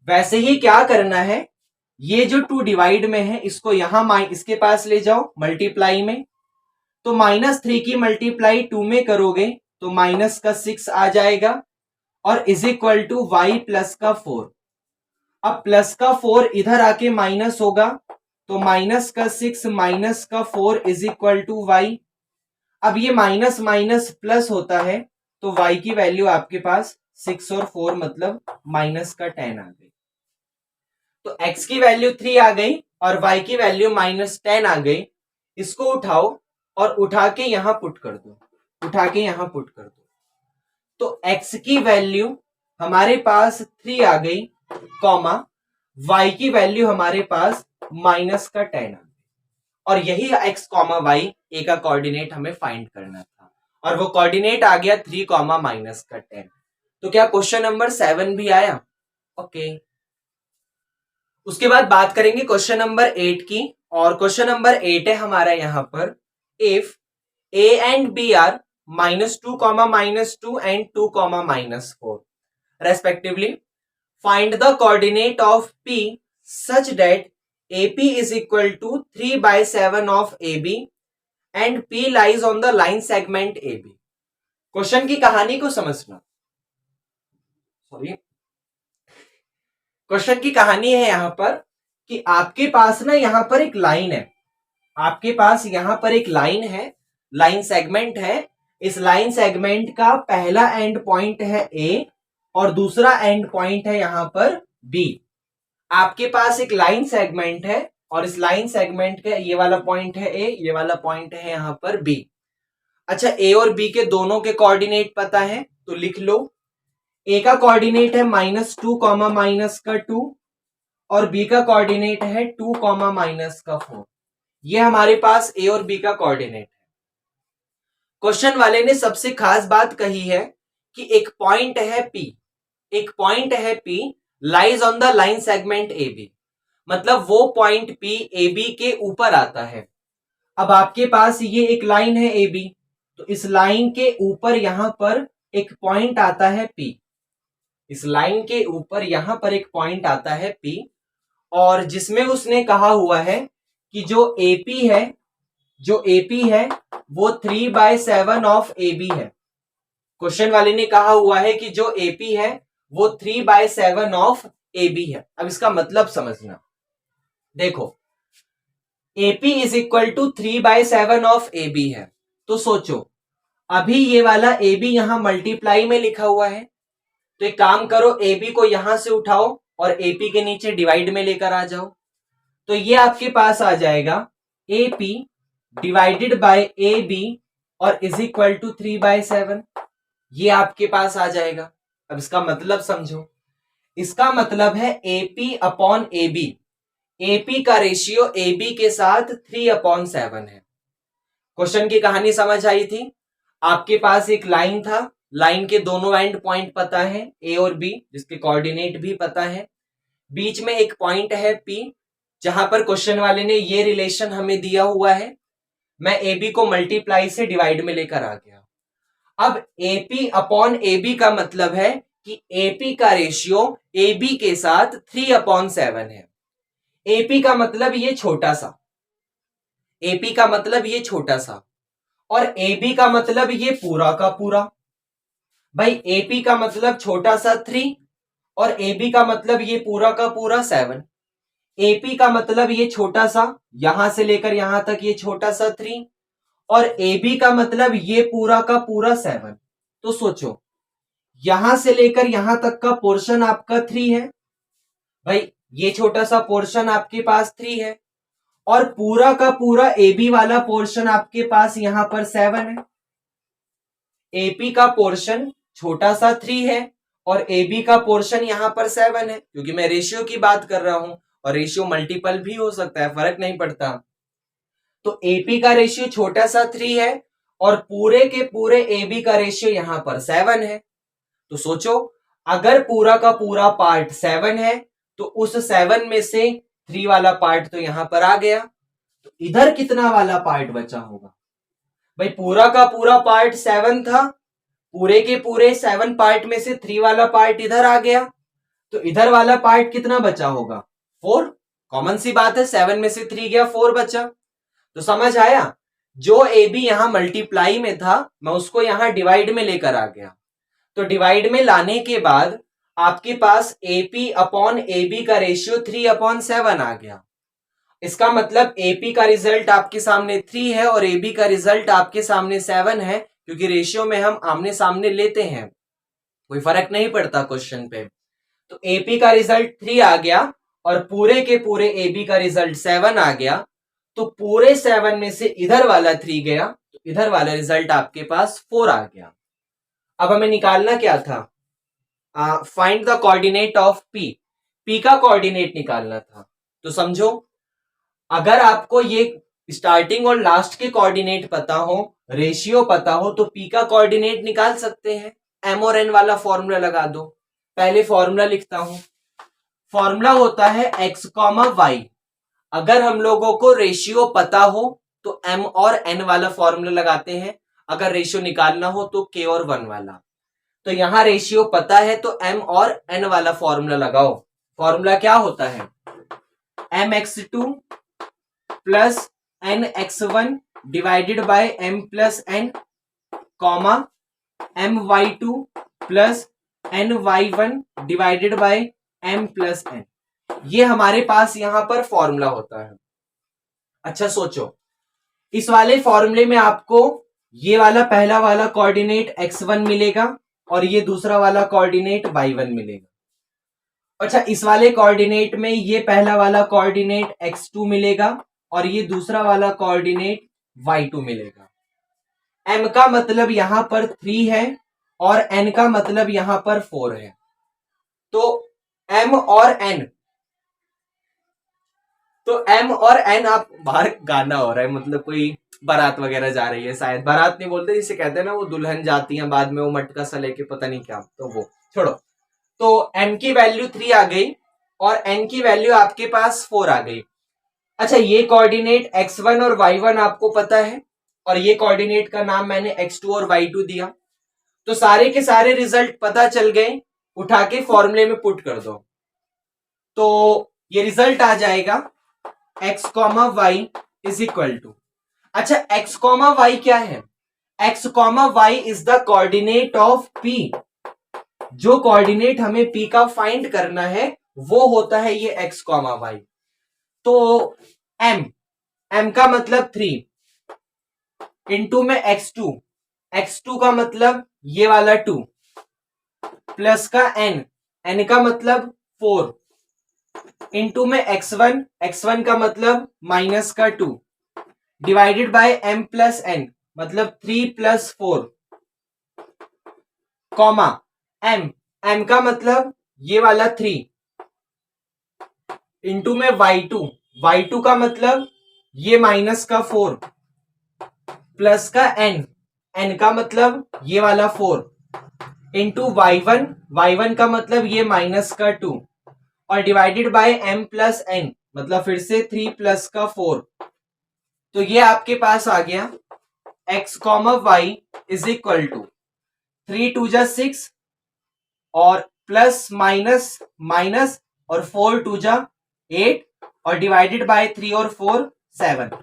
वैसे ही क्या करना है, ये जो 2 डिवाइड में है इसको यहां इसके पास ले जाओ मल्टीप्लाई में, तो -3 की मल्टीप्लाई 2 में करोगे तो माइनस का 6 आ जाएगा और is equal to y plus का 4। अब प्लस का 4 इधर आके माइनस होगा, तो माइनस का 6 माइनस का 4 इज इक्वल टू वाई। अब ये माइनस माइनस प्लस होता है, तो y की वैल्यू आपके पास 6 और 4 मतलब माइनस का 10 आ गई। तो x की वैल्यू 3 आ गई और y की वैल्यू -10 आ गई। इसको उठाओ और उठा के यहां पुट कर दो, उठा के यहां पुट कर दो, तो x की वैल्यू हमारे पास 3 आ गई, कॉमा y की वैल्यू हमारे पास माइनस का 10 आ गई। और यही x कॉमा वाई ए का कोऑर्डिनेट हमें फाइंड करना था, और वो कोऑर्डिनेट आ गया 3 कॉमा माइनस का 10। तो क्या क्वेश्चन नंबर 7 भी आया? ओके। उसके बाद बात करेंगे क्वेश्चन नंबर 8 की, और क्वेश्चन नंबर 8 है हमारा यहां पर, if a and b are -2 -2 and 2 -4 respectively, find the coordinate of p such that AP is equal to 3/7 of AB and P lies on the line segment AB। Question की कहानी को समझना, sorry, question की कहानी है यहां पर कि आपके पास ना यहां पर एक लाइन है, आपके पास यहां पर एक लाइन है, लाइन सेगमेंट है। इस लाइन सेगमेंट का पहला एंड पॉइंट है A और दूसरा एंड पॉइंट है यहां पर B। आपके पास एक लाइन सेगमेंट है और इस लाइन सेगमेंट का ये वाला पॉइंट है A, ये वाला पॉइंट है यहां पर B। अच्छा, A और B के दोनों के कोऑर्डिनेट पता है तो लिख लो। A का कोऑर्डिनेट है -2 -2 और B का कोऑर्डिनेट है 2 -4। ये हमारे पास A और B का कोऑर्डिनेट है। क्वेश्चन वाले ने सबसे खास बात कही है कि एक पॉइंट है P, एक पॉइंट है P lies on the line segment AB, मतलब वो पॉइंट P AB के ऊपर आता है। अब आपके पास ये एक लाइन है AB, तो इस लाइन के ऊपर यहां पर एक पॉइंट आता है P, इस लाइन के ऊपर यहां पर एक पॉइंट आता है P, और जिसमें उसने कहा हुआ है कि जो AP है, जो AP है वो 3/7 ऑफ AB है। क्वेश्चन वाले ने कहा हुआ है कि जो AP है वो 3/7 ऑफ AB है। अब इसका मतलब समझना, देखो AP is equal to 3/7 of AB है, तो सोचो अभी ये वाला AB यहां मल्टीप्लाई में लिखा हुआ है, तो एक काम करो AB को यहां से उठाओ और AP के नीचे डिवाइड में लेकर आ जाओ, तो ये आपके पास आ जाएगा AP डिवाइडेड बाय AB और इज इक्वल टू 3/7, ये आपके पास आ जाएगा। अब इसका मतलब समझो, इसका मतलब है AP अपॉन AB, AP का रेशियो AB के साथ 3/7 है। क्वेश्चन की कहानी समझ आई थी? आपके पास एक लाइन था, लाइन के दोनों एंड पॉइंट पता है A और B, जिसके कोऑर्डिनेट भी पता है, बीच में एक पॉइंट है P, जहां पर क्वेश्चन वाले ने ये रिलेशन हमें दिया हुआ है, मैं AB को मल्टीप्लाई से डिवाइड में लेकर आ गया। अब AP अपॉन AB का मतलब है कि AP का रेशियो AB के साथ 3/7 है। AP का मतलब ये छोटा सा, AP का मतलब ये छोटा सा, और AB का मतलब ये पूरा का पूरा। भाई AP का मतलब छोटा सा 3 और AB का मतलब ये पूरा का पूरा 7। AP का मतलब ये छोटा सा, यहां से लेकर यहां तक ये छोटा सा 3, और AB का मतलब ये पूरा का पूरा 7। तो सोचो यहां से लेकर यहां तक का पोर्शन आपका 3 है, भाई ये छोटा सा पोर्शन आपके पास 3 है, और पूरा का पूरा AB वाला पोर्शन आपके पास यहां पर 7 है। AP का पोर्शन छोटा सा 3 है और AB का पोर्शन यहां पर 7 है, क्योंकि मैं रेशियो की बात कर रहा हूं, और रेशियो मल्टीपल भी हो सकता है, फर्क नहीं पड़ता। तो एपी का रेशियो छोटा सा 3 है और पूरे के पूरे एबी का रेशियो यहां पर 7 है। तो सोचो, अगर पूरा का पूरा पार्ट 7 है तो उस 7 में से 3 वाला पार्ट तो यहां पर आ गया, तो इधर कितना वाला पार्ट बचा होगा? भाई पूरा का पूरा पार्ट 7 था, पूरे के पूरे 7 पार्ट में से 3 वाला पार्ट इधर आ गया, तो इधर वाला पार्ट कितना बचा होगा? 4। कॉमन सी बात है, 7 में से 3 गया, 4 बचा। तो समझ आया, जो ए बी यहां मल्टीप्लाई में था मैं उसको यहां डिवाइड में लेकर आ गया। तो डिवाइड में लाने के बाद आपके पास एपी अपॉन ए बी का रेशियो 3/7 आ गया। इसका मतलब एपी का रिजल्ट आपके सामने 3 है और एबी का रिजल्ट आपके सामने 7 है, क्योंकि रेशियो में हम आमने सामने लेते हैं, कोई फर्क नहीं पड़ता क्वेश्चन पे। तो एपी का रिजल्ट 3 आ गया और पूरे के पूरे एबी का रिजल्ट 7 आ गया, तो पूरे 7 में से इधर वाला 3 गया, तो इधर वाला रिजल्ट आपके पास 4 आ गया। अब हमें निकालना क्या था? Find the coordinate of P. P का कोऑर्डिनेट निकालना था। तो समझो, अगर आपको ये स्टार्टिंग और लास्ट के कोऑर्डिनेट पता हो, रेशियो पता हो, तो पी का कोऑर्डिनेट निकाल सकते हैं। एम और एन वाला फॉर्मूला लगा दो। पहले फॉर्मूला लिखता हूं। फॉर्मूला होता है एक्स कॉमा वाई। अगर हम लोगों को रेशियो पता हो तो एम और एन वाला फॉर्मूला लगाते हैं, अगर रेशियो निकालना हो तो के और 1 वाला। तो यहां रेशियो पता है तो एम और एन वाला फॉर्मूला लगाओ। फॉर्मूला क्या होता है? M x two plus n x one divided by m plus n, comma m y two plus n y one divided by m plus n. ये हमारे पास यहां पर फॉर्मूला होता है। अच्छा सोचो, इस वाले फॉर्मूले में आपको ये वाला पहला वाला कोऑर्डिनेट x1 मिलेगा और ये दूसरा वाला कोऑर्डिनेट y1 मिलेगा। अच्छा, इस वाले कोऑर्डिनेट में ये पहला वाला कोऑर्डिनेट x2 मिलेगा और ये दूसरा वाला कोऑर्डिनेट y2 मिलेगा। m का मतलब यहां पर 3 है और n का मतलब यहां पर 4 है। तो m और n, आप बाहर गाना हो रहा है, मतलब कोई बारात वगैरह जा रही है, शायद बारात नहीं बोलते, जिसे कहते हैं ना वो दुल्हन जाती है बाद में वो मटका सा लेके, पता नहीं क्या, तो वो छोड़ो। तो m की वैल्यू 3 आ गई और n की वैल्यू आपके पास 4 आ गई। अच्छा, ये कोऑर्डिनेट x1 और y1 आपको पता है और ये कोऑर्डिनेट का नाम मैंने x2 और y2 दिया। तो सारे के सारे रिजल्ट पता चल गए, उठा के फॉर्मूले में पुट कर दो। तो ये रिजल्ट आ जाएगा x comma y is equal to, अच्छा x कॉमा वाई क्या है? x comma y is the coordinate of p। जो कोऑर्डिनेट हमें p का फाइंड करना है वो होता है ये x कॉमा वाई। तो m का मतलब 3 इंटू में x2 का मतलब ये वाला 2 प्लस का n का मतलब 4 इंटू में x1 का मतलब माइनस का 2 divided by m plus n मतलब 3 प्लस 4, कॉमा m का मतलब ये वाला 3 इंटू में y2 का मतलब ये माइनस का 4 प्लस का n का मतलब ये वाला 4 इंटू y1 का मतलब ये माइनस का 2 और divided by m plus n मतलब फिर से 3 प्लस का 4। तो ये आपके पास आ गया x comma y is equal to 3 2 जा 6 और प्लस माइनस माइनस और 4 2 जा 8 और डिवाइडेड बाय 3 और 4 7।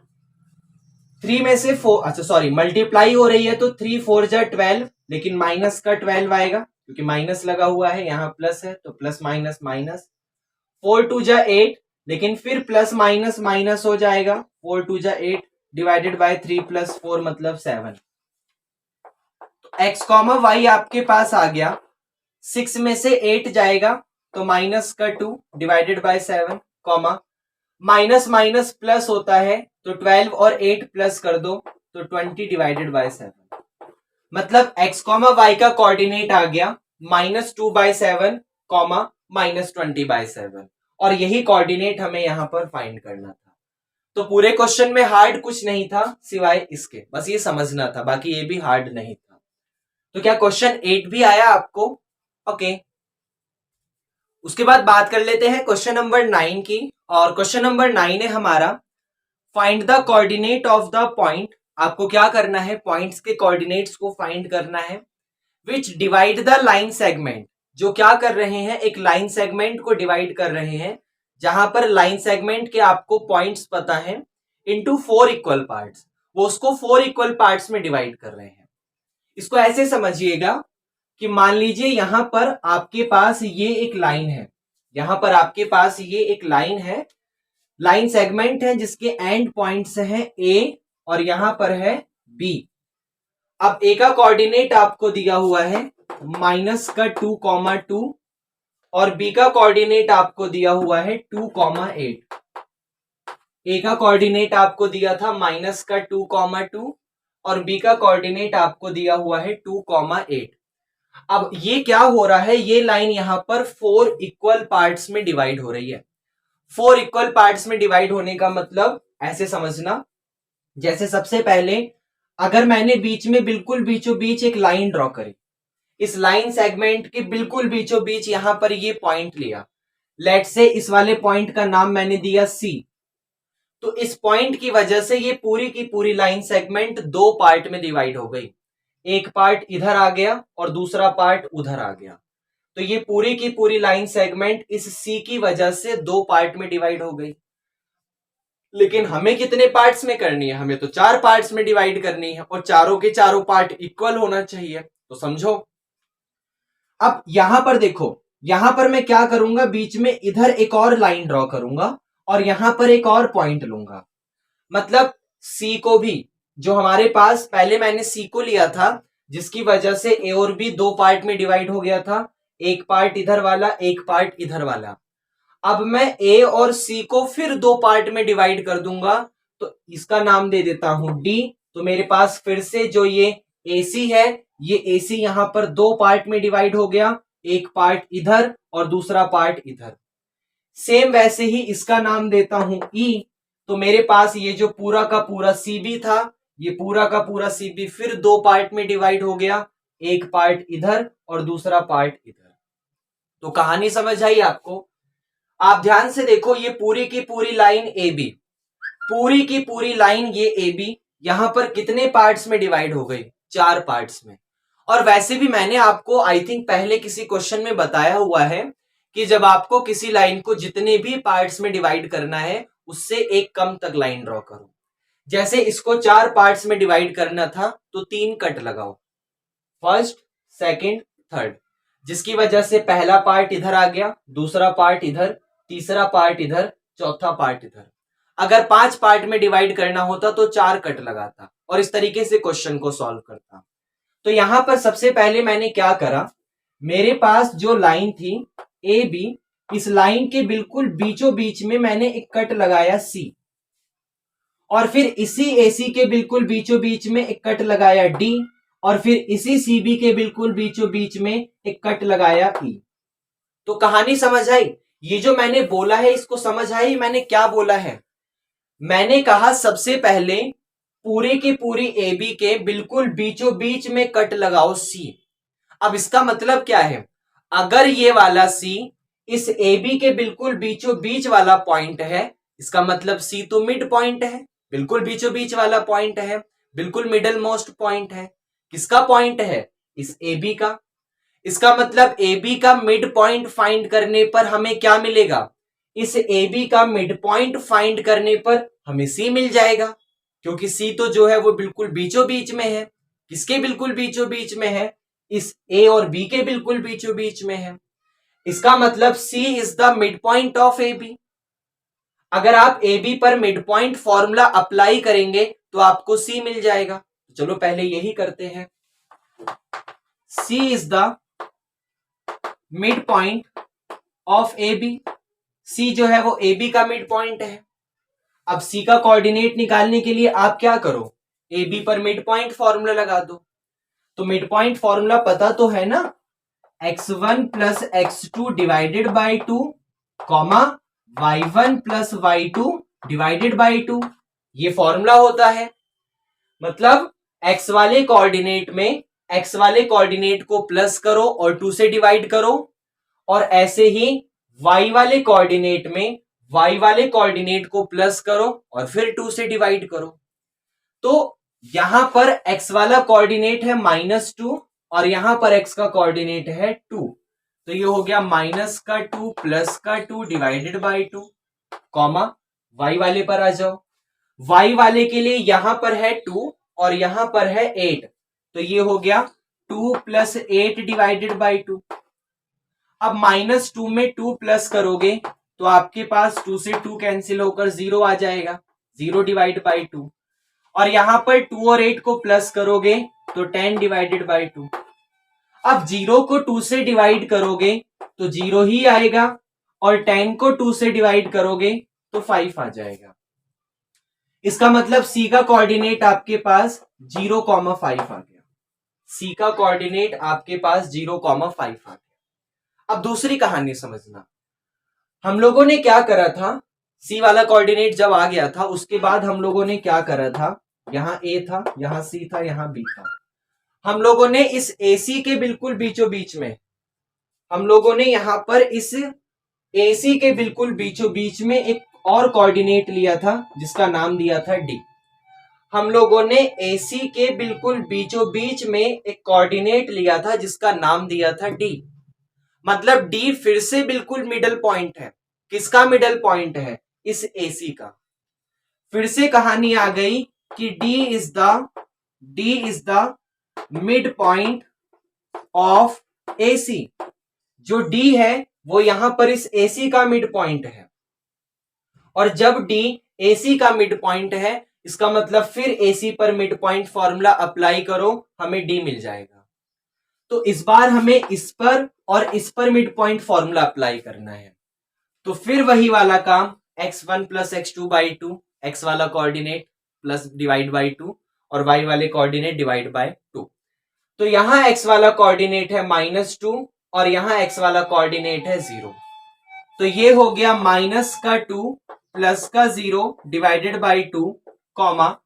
3 में से 4, अच्छा सॉरी, मल्टीप्लाई हो रही है तो 3 4 जा 12, लेकिन माइनस का 12 आएगा क्योंकि माइनस लगा हुआ है, यहाँ प्लस है तो प्लस माइनस माइनस। 4 2 जा 8, लेकिन फिर प्लस माइनस माइनस हो जाएगा, 4 2 जा 8 डिवाइडेड बाय 3 प्लस 4 मतलब 7। तो x कॉमा वाई आपके पास आ गया, 6 में से 8 जाएगा तो माइनस का 2 divided by 7, comma minus minus plus होता है तो 12 और 8 प्लस कर दो तो 20 डिवाइडेड बाय 7। मतलब x कॉमा वाई का कोऑर्डिनेट आ गया -2/7, कॉमा -20/7। और यही कोऑर्डिनेट हमें यहां पर फाइंड करना था। तो पूरे क्वेश्चन में हार्ड कुछ नहीं था सिवाय इसके, बस ये समझना था, बाकी ये भी हार्ड नहीं था। तो क्या क्वेश्चन 8 भी आया आपको? ओके। उसके बाद बात कर लेते हैं क्वेश्चन नंबर 9 की, और क्वेश्चन नंबर 9 है हमारा find the coordinate of the point. आपको क्या करना है, पॉइंट्स के कोऑर्डिनेट्स को फाइंड करना है, विच डिवाइड द लाइन सेगमेंट, जो क्या कर रहे हैं, एक लाइन सेगमेंट को डिवाइड कर रहे हैं, जहां पर लाइन सेगमेंट के आपको पॉइंट्स पता है, इनटू 4 इक्वल पार्ट्स, वो उसको 4 इक्वल पार्ट्स में डिवाइड कर रहे हैं। इसको ऐसे समझिएगा कि मान लीजिए यहां पर आपके पास ये एक लाइन है, यहां पर आपके पास ये एक लाइन है, लाइन सेगमेंट है जिसके एंड पॉइंट्स हैं ए और यहां पर है बी। अब ए का कोऑर्डिनेट आपको दिया हुआ है -2,2 और बी का कोऑर्डिनेट आपको दिया हुआ है 2,8। ए का कोऑर्डिनेट आपको दिया था -2,2 और बी का कोऑर्डिनेट आपको दिया हुआ है 2,8। अब ये क्या हो रहा है, ये लाइन यहां पर 4 इक्वल पार्ट्स में डिवाइड हो रही है। 4 इक्वल पार्ट्स में डिवाइड होने का मतलब ऐसे समझना, जैसे सबसे पहले अगर मैंने बीच में बिल्कुल बीचों बीच एक लाइन ड्रॉ करी, इस लाइन सेगमेंट के बिल्कुल बीचों बीच यहां पर ये पॉइंट लिया, लेट से इस वाले पॉइंट का नाम मैंने दिया सी, तो इस पॉइंट की वजह से ये पूरी की पूरी लाइन सेगमेंट 2 पार्ट में डिवाइड हो गई, एक पार्ट इधर आ गया और दूसरा पार्ट उधर आ गया। तो ये पूरी की पूरी लाइन सेगमेंट इस सी की वजह से 2 पार्ट में डिवाइड हो गई। लेकिन हमें कितने पार्ट्स में करनी है, हमें तो 4 पार्ट्स में डिवाइड करनी है, और चारों के चारों पार्ट इक्वल होना चाहिए। तो समझो, अब यहां पर देखो, यहां पर मैं क्या करूंगा, बीच में इधर एक और लाइन ड्रॉ करूंगा और यहां पर एक और पॉइंट लूंगा। मतलब सी को भी, जो हमारे पास पहले मैंने सी को लिया था जिसकी वजह से ए और बी 2 पार्ट में डिवाइड हो गया था, एक पार्ट इधर वाला एक पार्ट इधर वाला, अब मैं ए और सी को फिर 2 पार्ट में डिवाइड कर दूंगा, तो इसका नाम दे देता हूं डी। तो मेरे पास फिर से जो ये AC है, ये AC यहां पर 2 पार्ट में डिवाइड हो गया, एक पार्ट इधर और दूसरा पार्ट इधर। सेम वैसे ही इसका नाम देता हूं E। तो मेरे पास ये जो पूरा का पूरा CB था, ये पूरा का पूरा CB फिर 2 पार्ट में डिवाइड हो गया, एक पार्ट इधर और दूसरा पार्ट इधर। तो कहानी समझ आई आपको? आप ध्यान से देखो, ये पूरी की पूरी लाइन AB, पूरी की पूरी लाइन ये AB यहां पर कितने पार्ट्स में डिवाइड हो गई, 4 पार्ट्स में। और वैसे भी मैंने आपको आई थिंक पहले किसी क्वेश्चन में बताया हुआ है कि जब आपको किसी लाइन को जितने भी पार्ट्स में डिवाइड करना है, उससे एक कम तक लाइन ड्रॉ करो। जैसे इसको 4 पार्ट्स में डिवाइड करना था तो 3 कट लगाओ, फर्स्ट सेकंड थर्ड, जिसकी वजह से पहला पार्ट इधर आ गया, दूसरा पार्ट इधर, तीसरा पार्ट इधर, चौथा पार्ट इधर। अगर 5 पार्ट में डिवाइड करना होता तो 4 कट लगाता और इस तरीके से क्वेश्चन को सॉल्व करता। तो यहां पर सबसे पहले मैंने क्या करा, मेरे पास जो लाइन थी AB, इस लाइन के बिल्कुल बीचों बीच में मैंने एक कट लगाया C, और फिर इसी AC के बिल्कुल बीचों बीच में एक कट लगाया D, और फिर इसी CB के बिल्कुल बीचों बीच में एक कट लगाया E। तो कहानी समझ आई? ये जो मैंने बोला है इसको समझ आई मैंने क्या बोला है? मैंने कहा सबसे पहले पूरे की पूरी AB के बिल्कुल बीचों बीच में कट लगाओ C। अब इसका मतलब क्या है, अगर ये वाला C इस AB के बिल्कुल बीचों बीच वाला पॉइंट है, इसका मतलब C तो मिड पॉइंट है, बिल्कुल बीचों बीच वाला पॉइंट है, बिल्कुल मिडल मोस्ट पॉइंट है। किसका पॉइंट है? इस AB का। इसका मतलब AB का मिड पॉइंट फाइंड करने पर हमें क्या मिलेगा, इस AB का मिड पॉइंट फाइंड करने पर हमें C मिल जाएगा, क्योंकि C तो जो है वो बिल्कुल बीचों बीच में है। किसके बिल्कुल बीचों बीच में है? इस A और B के बिल्कुल बीचों बीच में है। इसका मतलब C is the mid point of AB। अगर आप AB पर मिड पॉइंट फॉर्मूला अप्लाई करेंगे तो आपको C मिल जाएगा। चलो पहले यही करते हैं। C is the mid point of AB। C जो है वो AB का मिड पॉइंट है। अब C का कोऑर्डिनेट निकालने के लिए आप क्या करो, AB पर मिड पॉइंट फॉर्मूला लगा दो। तो मिड पॉइंट फॉर्मूला पता तो है ना, x1 plus x2 divided by 2, comma y1 plus y2 divided by 2, ये फॉर्मूला होता है। मतलब x वाले कोऑर्डिनेट को प्लस करो और 2 से डिवाइड करो, और ऐसे ही y वाले कोऑर्डिनेट को प्लस करो और फिर 2 से डिवाइड करो। तो यहां पर x वाला कोऑर्डिनेट है -2 और यहां पर x का कोऑर्डिनेट है 2, तो ये हो गया -2 प्लस का 2 डिवाइडेड बाई 2, कॉमा y वाले पर आ जाओ। y वाले के लिए यहां पर है 2 और यहां पर है 8, तो ये हो गया 2 प्लस 8 डिवाइडेड बाई 2। अब -2 में 2 प्लस करोगे तो आपके पास 2 से 2 कैंसिल होकर 0 आ जाएगा, 0 डिवाइड बाई 2, और यहां पर 2 और 8 को प्लस करोगे तो 10 डिवाइडेड बाई 2। अब 0 को 2 से डिवाइड करोगे तो 0 ही आएगा, और 10 को 2 से डिवाइड करोगे तो 5 आ जाएगा। इसका मतलब C का कोऑर्डिनेट आपके पास 0,5 आ गया। C का कोऑर्डिनेट आपके पास 0,5 आ गया। अब दूसरी कहानी समझना। हम लोगों ने क्या करा था, C वाला कोऑर्डिनेट जब आ गया था उसके बाद हम लोगों ने क्या करा था, यहां A था, यहां C था, यहां B था। हम लोगों ने इस AC के बिल्कुल बीचों बीच में, हम लोगों ने यहां पर इस AC के बिल्कुल बीचों बीच में एक और कोऑर्डिनेट लिया था जिसका नाम दिया था D। हम लोगों ने AC के बिल्कुल बीचों बीच में एक कोऑर्डिनेट लिया था जिसका नाम दिया था D। मतलब D फिर से बिल्कुल मिडल पॉइंट है। किसका मिडल पॉइंट है? इस AC का। फिर से कहानी आ गई कि D is the mid point of AC। जो D है वो यहां पर इस AC का मिड पॉइंट है, और जब D AC का मिड पॉइंट है इसका मतलब फिर AC पर मिड पॉइंट फॉर्मूला अप्लाई करो, हमें D मिल जाएगा। तो इस बार हमें इस पर और इस पर मिड पॉइंट फॉर्मूला अप्लाई करना है। तो फिर वही वाला काम, x1 plus x2 by 2, x वाला कोऑर्डिनेट प्लस डिवाइड बाई 2 और y वाले कोऑर्डिनेट डिवाइड बाय 2। तो यहां x वाला कोऑर्डिनेट है -2 और यहां x वाला कोऑर्डिनेट है 0, तो ये हो गया -2 प्लस का 0 डिवाइडेड बाई 2, कॉमा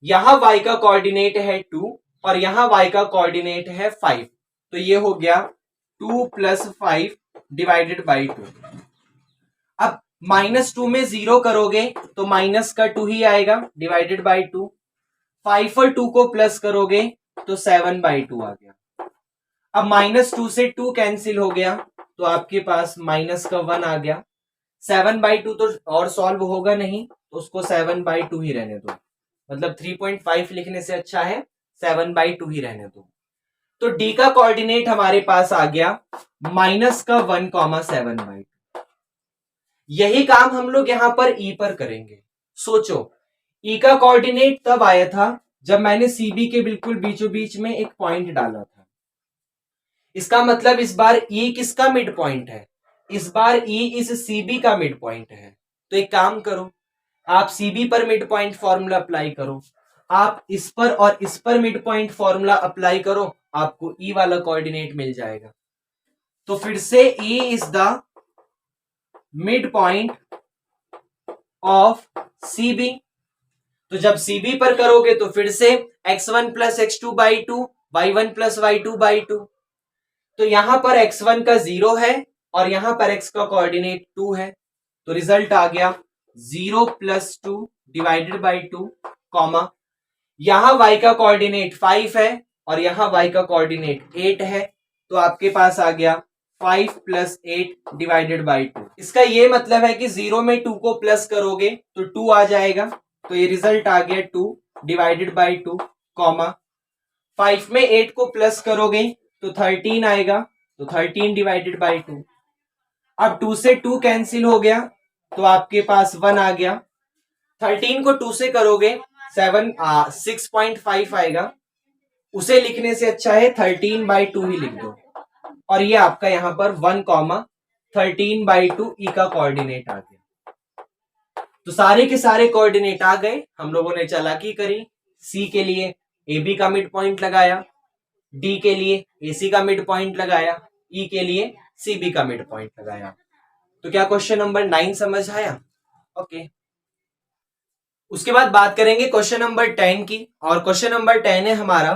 यहां y का कोऑर्डिनेट है 2 और यहां y का कोऑर्डिनेट है 5, तो ये हो गया 2 प्लस 5 डिवाइडेड बाई 2। अब -2 में 0 करोगे तो माइनस का 2 ही आएगा डिवाइडेड बाई 2। 5 और 2 को प्लस करोगे तो 7 बाई 2 आ गया। अब -2 से 2 कैंसिल हो गया तो आपके पास माइनस का 1 आ गया। 7 बाई 2 तो और सॉल्व होगा नहीं, तो उसको 7 बाई 2 ही रहने दो। मतलब 3.5 लिखने से अच्छा है 7 बाई 2 ही रहने दो। तो D का कोऑर्डिनेट हमारे पास आ गया -1,7 बाई 2। यही काम हम लोग यहां पर E पर करेंगे। सोचो, E का कोऑर्डिनेट तब आया था जब मैंने CB के बिल्कुल बीचों बीच में एक पॉइंट डाला था। इसका मतलब इस बार E किसका मिड पॉइंट है? इस बार E इस CB का मिड पॉइंट है। तो एक काम करो, आप CB पर मिड पॉइंट फॉर्मूला अप्लाई करो, आप इस पर और इस पर मिड पॉइंट फॉर्मूला अप्लाई करो, आपको E वाला कोऑर्डिनेट मिल जाएगा। तो फिर से E is the mid point of CB। तो जब CB पर करोगे तो फिर से x1 plus x2 by 2, y1 plus y2 by 2। तो यहां पर x1 का 0 है और यहां पर x का कोऑर्डिनेट 2 है, तो रिजल्ट आ गया 0 प्लस 2 डिवाइडेड बाई 2, कॉमा यहां y का कोऑर्डिनेट 5 है और यहां y का कोऑर्डिनेट 8 है, तो आपके पास आ गया 5 प्लस 8 डिवाइडेड बाई 2। इसका ये मतलब है कि 0 में 2 को प्लस करोगे तो 2 आ जाएगा, तो ये रिजल्ट आ गया 2 डिवाइडेड बाई 2, कॉमा 5 में 8 को प्लस करोगे तो 13 आएगा, तो 13 डिवाइडेड बाई 2। अब 2 से 2 कैंसिल हो गया तो आपके पास 1 आ गया। 13 को 2 से करोगे 6.5 आएगा, उसे लिखने से अच्छा है 13 बाई 2 ही लिख दो, और ये आपका यहां पर 1,13 बाई 2 E का कोऑर्डिनेट आ गया। तो सारे के सारे कोऑर्डिनेट आ गए। हम लोगों ने चालाकी करी, C के लिए AB का मिड पॉइंट लगाया, D के लिए AC का मिड पॉइंट लगाया, E के लिए CB का मिड पॉइंट लगाया। तो क्या क्वेश्चन नंबर 9 समझ आया? ओके। उसके बाद बात करेंगे क्वेश्चन नंबर 10 की, और क्वेश्चन नंबर 10 है हमारा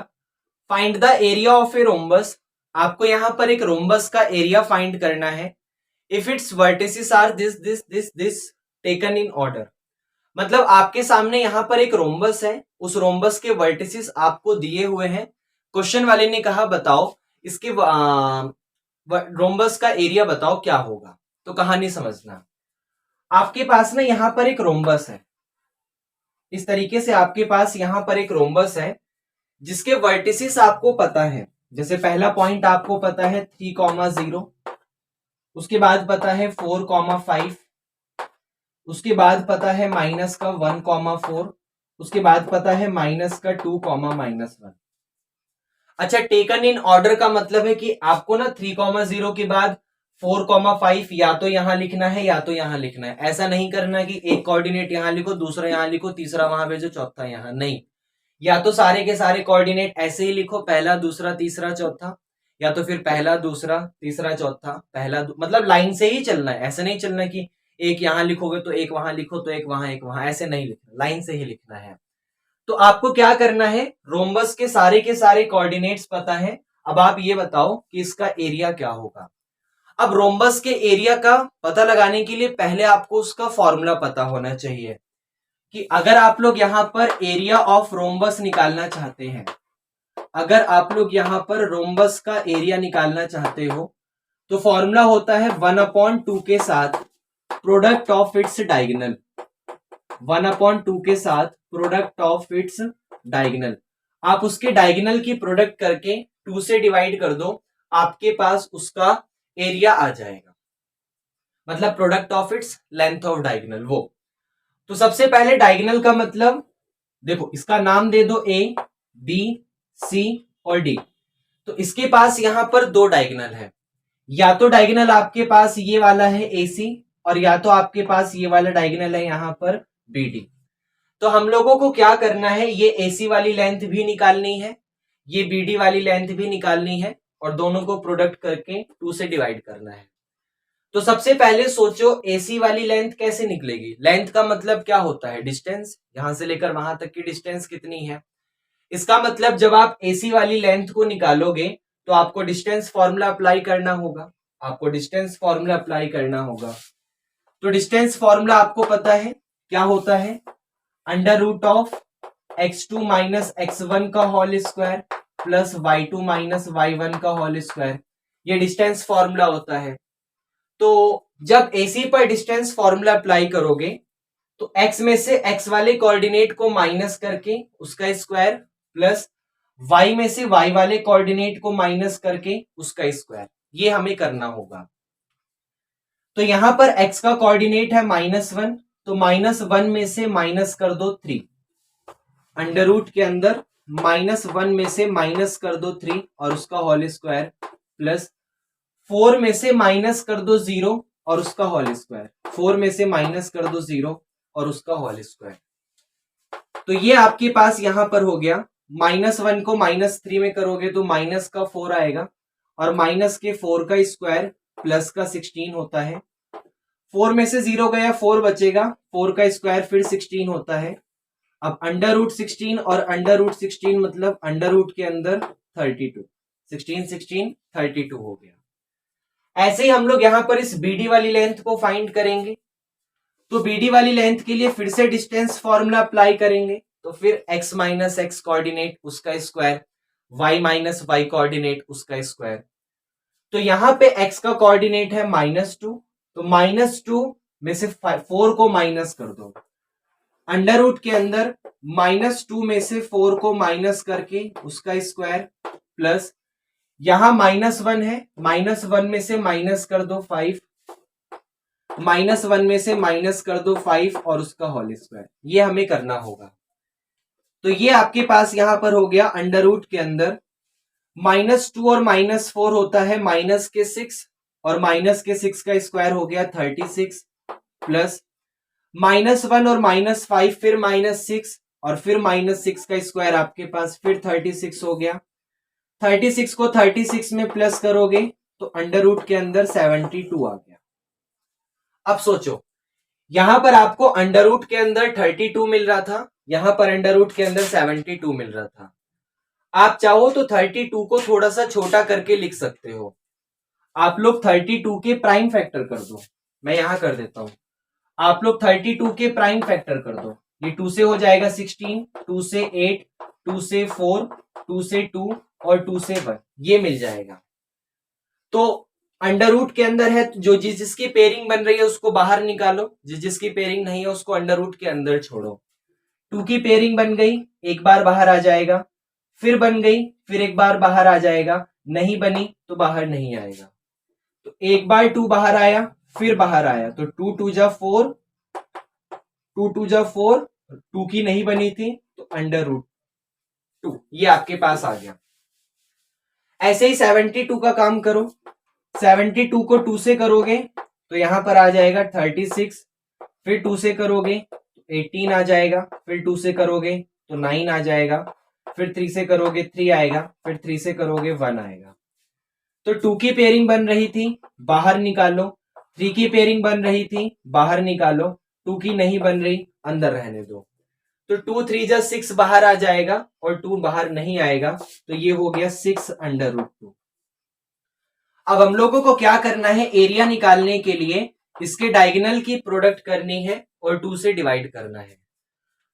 find the area of a rhombus. आपको यहां पर एक रोम्बस का एरिया फाइंड करना है। If its vertices are this this this this taken in order. मतलब आपके सामने यहां पर एक रोम्बस है, उस रोम्बस के वर्टिसेस आपको दिए हुए हैं। क्वेश्चन वाले ने कहा बताओ इसके रोम्बस का एरिया बताओ क्या होगा। तो कहानी समझना, आपके पास ना यहां पर एक रोम्बस है, इस तरीके से आपके पास यहां पर एक रोम्बस है जिसके वर्टिसेस आपको पता है। जैसे पहला पॉइंट आपको पता है 3,0, उसके बाद पता है 4,5, उसके बाद पता है माइनस का 1,4, उसके बाद पता है माइनस का 2,-1। अच्छा, टेकन इन ऑर्डर का मतलब है कि आपको ना 3,0 के बाद 4,5 या तो यहां लिखना है या तो यहां लिखना है। ऐसा नहीं करना कि एक कोऑर्डिनेट यहां लिखो, दूसरा यहां लिखो, तीसरा वहां भेजो, चौथा यहां, नहीं। या तो सारे के सारे कोऑर्डिनेट ऐसे ही लिखो, पहला दूसरा तीसरा चौथा, या तो फिर पहला दूसरा तीसरा चौथा पहला मतलब लाइन से ही चलना है। ऐसे नहीं चलना कि एक यहां लिखोगे तो एक वहां लिखो, तो एक वहां, ऐसे नहीं लिखना, लाइन से ही लिखना है। तो आपको क्या करना है, रोम्बस के सारे कोऑर्डिनेट्स पता है। अब आप ये बताओ कि इसका एरिया क्या होगा। अब रोम्बस के एरिया का पता लगाने के लिए पहले आपको उसका फॉर्मूला पता होना चाहिए कि अगर आप लोग यहां पर एरिया ऑफ रोम्बस निकालना चाहते हैं, अगर आप लोग यहां पर रोम्बस का एरिया निकालना चाहते हो तो फॉर्मूला होता है 1/2 के साथ प्रोडक्ट ऑफ इट्स डायगोनल। 1/2 के साथ प्रोडक्ट ऑफ इट्स डायगोनल। आप उसके डायगोनल की प्रोडक्ट करके 2 से डिवाइड कर दो, आपके पास उसका एरिया आ जाएगा। मतलब product of its length of diagonal वो। तो सबसे पहले डायगोनल का मतलब देखो, इसका नाम दे दो ए, बी, सी और डी। तो इसके पास यहां पर 2 डायगोनल है। या तो डायगोनल आपके पास ये वाला है AC, और या तो आपके पास ये वाला डायगोनल है यहां पर BD। तो हम लोगों को क्या करना है, ये AC वाली लेंथ भी निकालनी है, ये BD वाली लेंथ भी निकालनी है, और दोनों को प्रोडक्ट करके 2 से डिवाइड करना है। तो सबसे पहले सोचो AC वाली लेंथ कैसे निकलेगी। लेंथ का मतलब क्या होता है, डिस्टेंस। यहां से लेकर वहां तक की डिस्टेंस कितनी है। इसका मतलब जब आप AC वाली लेंथ को निकालोगे तो आपको डिस्टेंस फॉर्मूला अप्लाई करना होगा, आपको डिस्टेंस फॉर्मूला अप्लाई करना होगा। तो डिस्टेंस फॉर्मूला आपको पता है क्या होता है, under root of x2 minus x1 का whole square plus y2 minus y1 का होल स्क्वायर। ये डिस्टेंस फॉर्मूला होता है। तो जब AC पर डिस्टेंस फॉर्मूला अप्लाई करोगे तो x में से x वाले कोऑर्डिनेट को माइनस करके उसका स्क्वायर, प्लस y में से y वाले कोऑर्डिनेट को माइनस करके उसका स्क्वायर, ये हमें करना होगा। तो यहां पर x का कोऑर्डिनेट है -1, तो -1 में से माइनस कर दो 3, अंडर रूट के अंदर -1 में से माइनस कर दो 3 और उसका होल स्क्वायर, प्लस 4 में से माइनस कर दो 0 और उसका होल स्क्वायर, 4 में से माइनस कर दो 0 और उसका होल स्क्वायर। तो ये आपके पास यहां पर हो गया। -1 को -3 में करोगे तो माइनस का 4 आएगा, और माइनस के 4 का स्क्वायर प्लस का 16 होता है। 4 में से 0 गया, 4 बचेगा, 4 का स्क्वायर फिर 16 होता है। अब अंडर रूट 16 और अंडर रूट 16 मतलब अंडर रूट के अंदर 32, 16 16 32 हो गया। ऐसे ही हम लोग यहां पर इस BD वाली लेंथ को फाइंड करेंगे। तो BD वाली लेंथ के लिए फिर से डिस्टेंस फॉर्मूला अप्लाई करेंगे। तो फिर x माइनस एक्स कोऑर्डिनेट उसका square, y minus y coordinate उसका स्क्वायर। तो यहां पे x का कोऑर्डिनेट है -2, तो -2 में से 4 को माइनस कर दो, अंडर रूट के अंदर -2 में से 4 को माइनस करके उसका स्क्वायर, प्लस यहां -1 है, -1 में से माइनस कर दो 5, -1 में से माइनस कर दो 5 और उसका होल स्क्वायर, ये हमें करना होगा। तो ये आपके पास यहां पर हो गया अंडर रूट के अंदर -2 और -4 होता है माइनस के 6, और माइनस के 6 का स्क्वायर हो गया 36, प्लस -1 और -5 फिर -6 और फिर -6 का स्क्वायर आपके पास फिर 36 हो गया। 36 को 36 में प्लस करोगे तो अंडर रूट के अंदर 72 आ गया। अब सोचो, यहां पर आपको अंडर रूट के अंदर 32 मिल रहा था, यहां पर अंडर रूट के अंदर 72 मिल रहा था। आप चाहो तो 32 को थोड़ा सा छोटा करके लिख सकते हो। आप लोग 32 के प्राइम फैक्टर कर दो, मैं यहां कर देता हूं। आप लोग 32 के प्राइम फैक्टर कर दो, ये 2 से हो जाएगा 16, 2 से 8, 2 से 4, 2 से 2 और 2 से 1, ये मिल जाएगा। तो अंडर रूट के अंदर है, जो जिसकी पेयरिंग बन रही है उसको बाहर निकालो, जिसकी पेयरिंग नहीं है उसको अंडर रूट के अंदर छोड़ो। 2 की पेयरिंग बन गई, एक बार बाहर आ जाएगा, फिर बन गई, फिर एक बार बाहर आ जाएगा, नहीं बनी तो बाहर नहीं आएगा। तो एक बार 2 बाहर आया, फिर बाहर आया, तो 2 2 जा 4, 2 2 जा 4, 2 की नहीं बनी थी तो अंडर रूट 2, ये आपके पास आ गया। ऐसे ही 72 का काम करो, 72 को 2 से करोगे तो यहां पर आ जाएगा 36, फिर 2 से करोगे तो 18 आ जाएगा, फिर 2 से करोगे तो 9 आ जाएगा, फिर 3 से करोगे 3 आएगा, फिर 3 से करोगे 1 आएगा। तो 2 की पेयरिंग बन रही थी, बाहर निकालो, 3 की पेयरिंग बन रही थी, बाहर निकालो, 2 की नहीं बन रही, अंदर रहने दो। तो 2 3 जा 6 बाहर आ जाएगा और 2 बाहर नहीं आएगा, तो ये हो गया 6 अंडर रूट 2। अब हम लोगों को क्या करना है, एरिया निकालने के लिए इसके डायगोनल की प्रोडक्ट करनी है और 2 से डिवाइड करना है।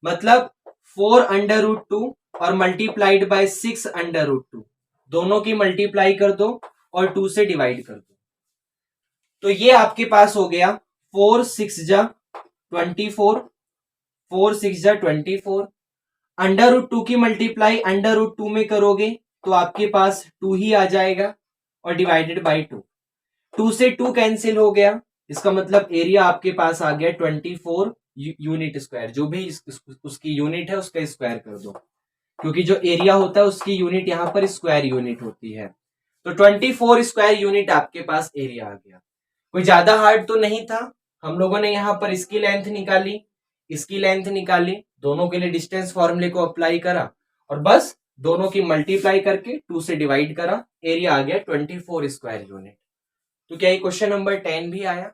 मतलब 4 अंडर रूट 2 और मल्टीप्लाइड बाय 6 अंडर रूट 2, दोनों की मल्टीप्लाई कर दो और 2 से डिवाइड कर दो। तो ये आपके पास हो गया 4 6 जा 24, 4 6 जा 24। अंडर रूट 2 की मल्टीप्लाई अंडर रूट 2 में करोगे तो आपके पास 2 ही आ जाएगा और डिवाइडेड बाई 2, 2 से 2 कैंसिल हो गया, इसका मतलब एरिया आपके पास आ गया 24 यूनिट स्क्वायर। जो भी उसकी यूनिट है उसका स्क्वायर कर दो, क्योंकि जो एरिया होता है उसकी यूनिट यहाँ पर स्क्वायर यूनिट होती है। तो 24 स्क्वायर यूनिट आपके पास एरिया आ गया। कोई ज्यादा हार्ड तो नहीं था। हम लोगों ने यहाँ पर इसकी लेंथ निकाली, इसकी लेंथ निकाली, दोनों के लिए डिस्टेंस फॉर्मूले को अप्लाई करा और बस दोनों की मल्टीप्लाई करके 2 से डिवाइड करा, एरिया आ गया 24 स्क्वायर यूनिट। तो क्या ये क्वेश्चन नंबर 10 भी आया?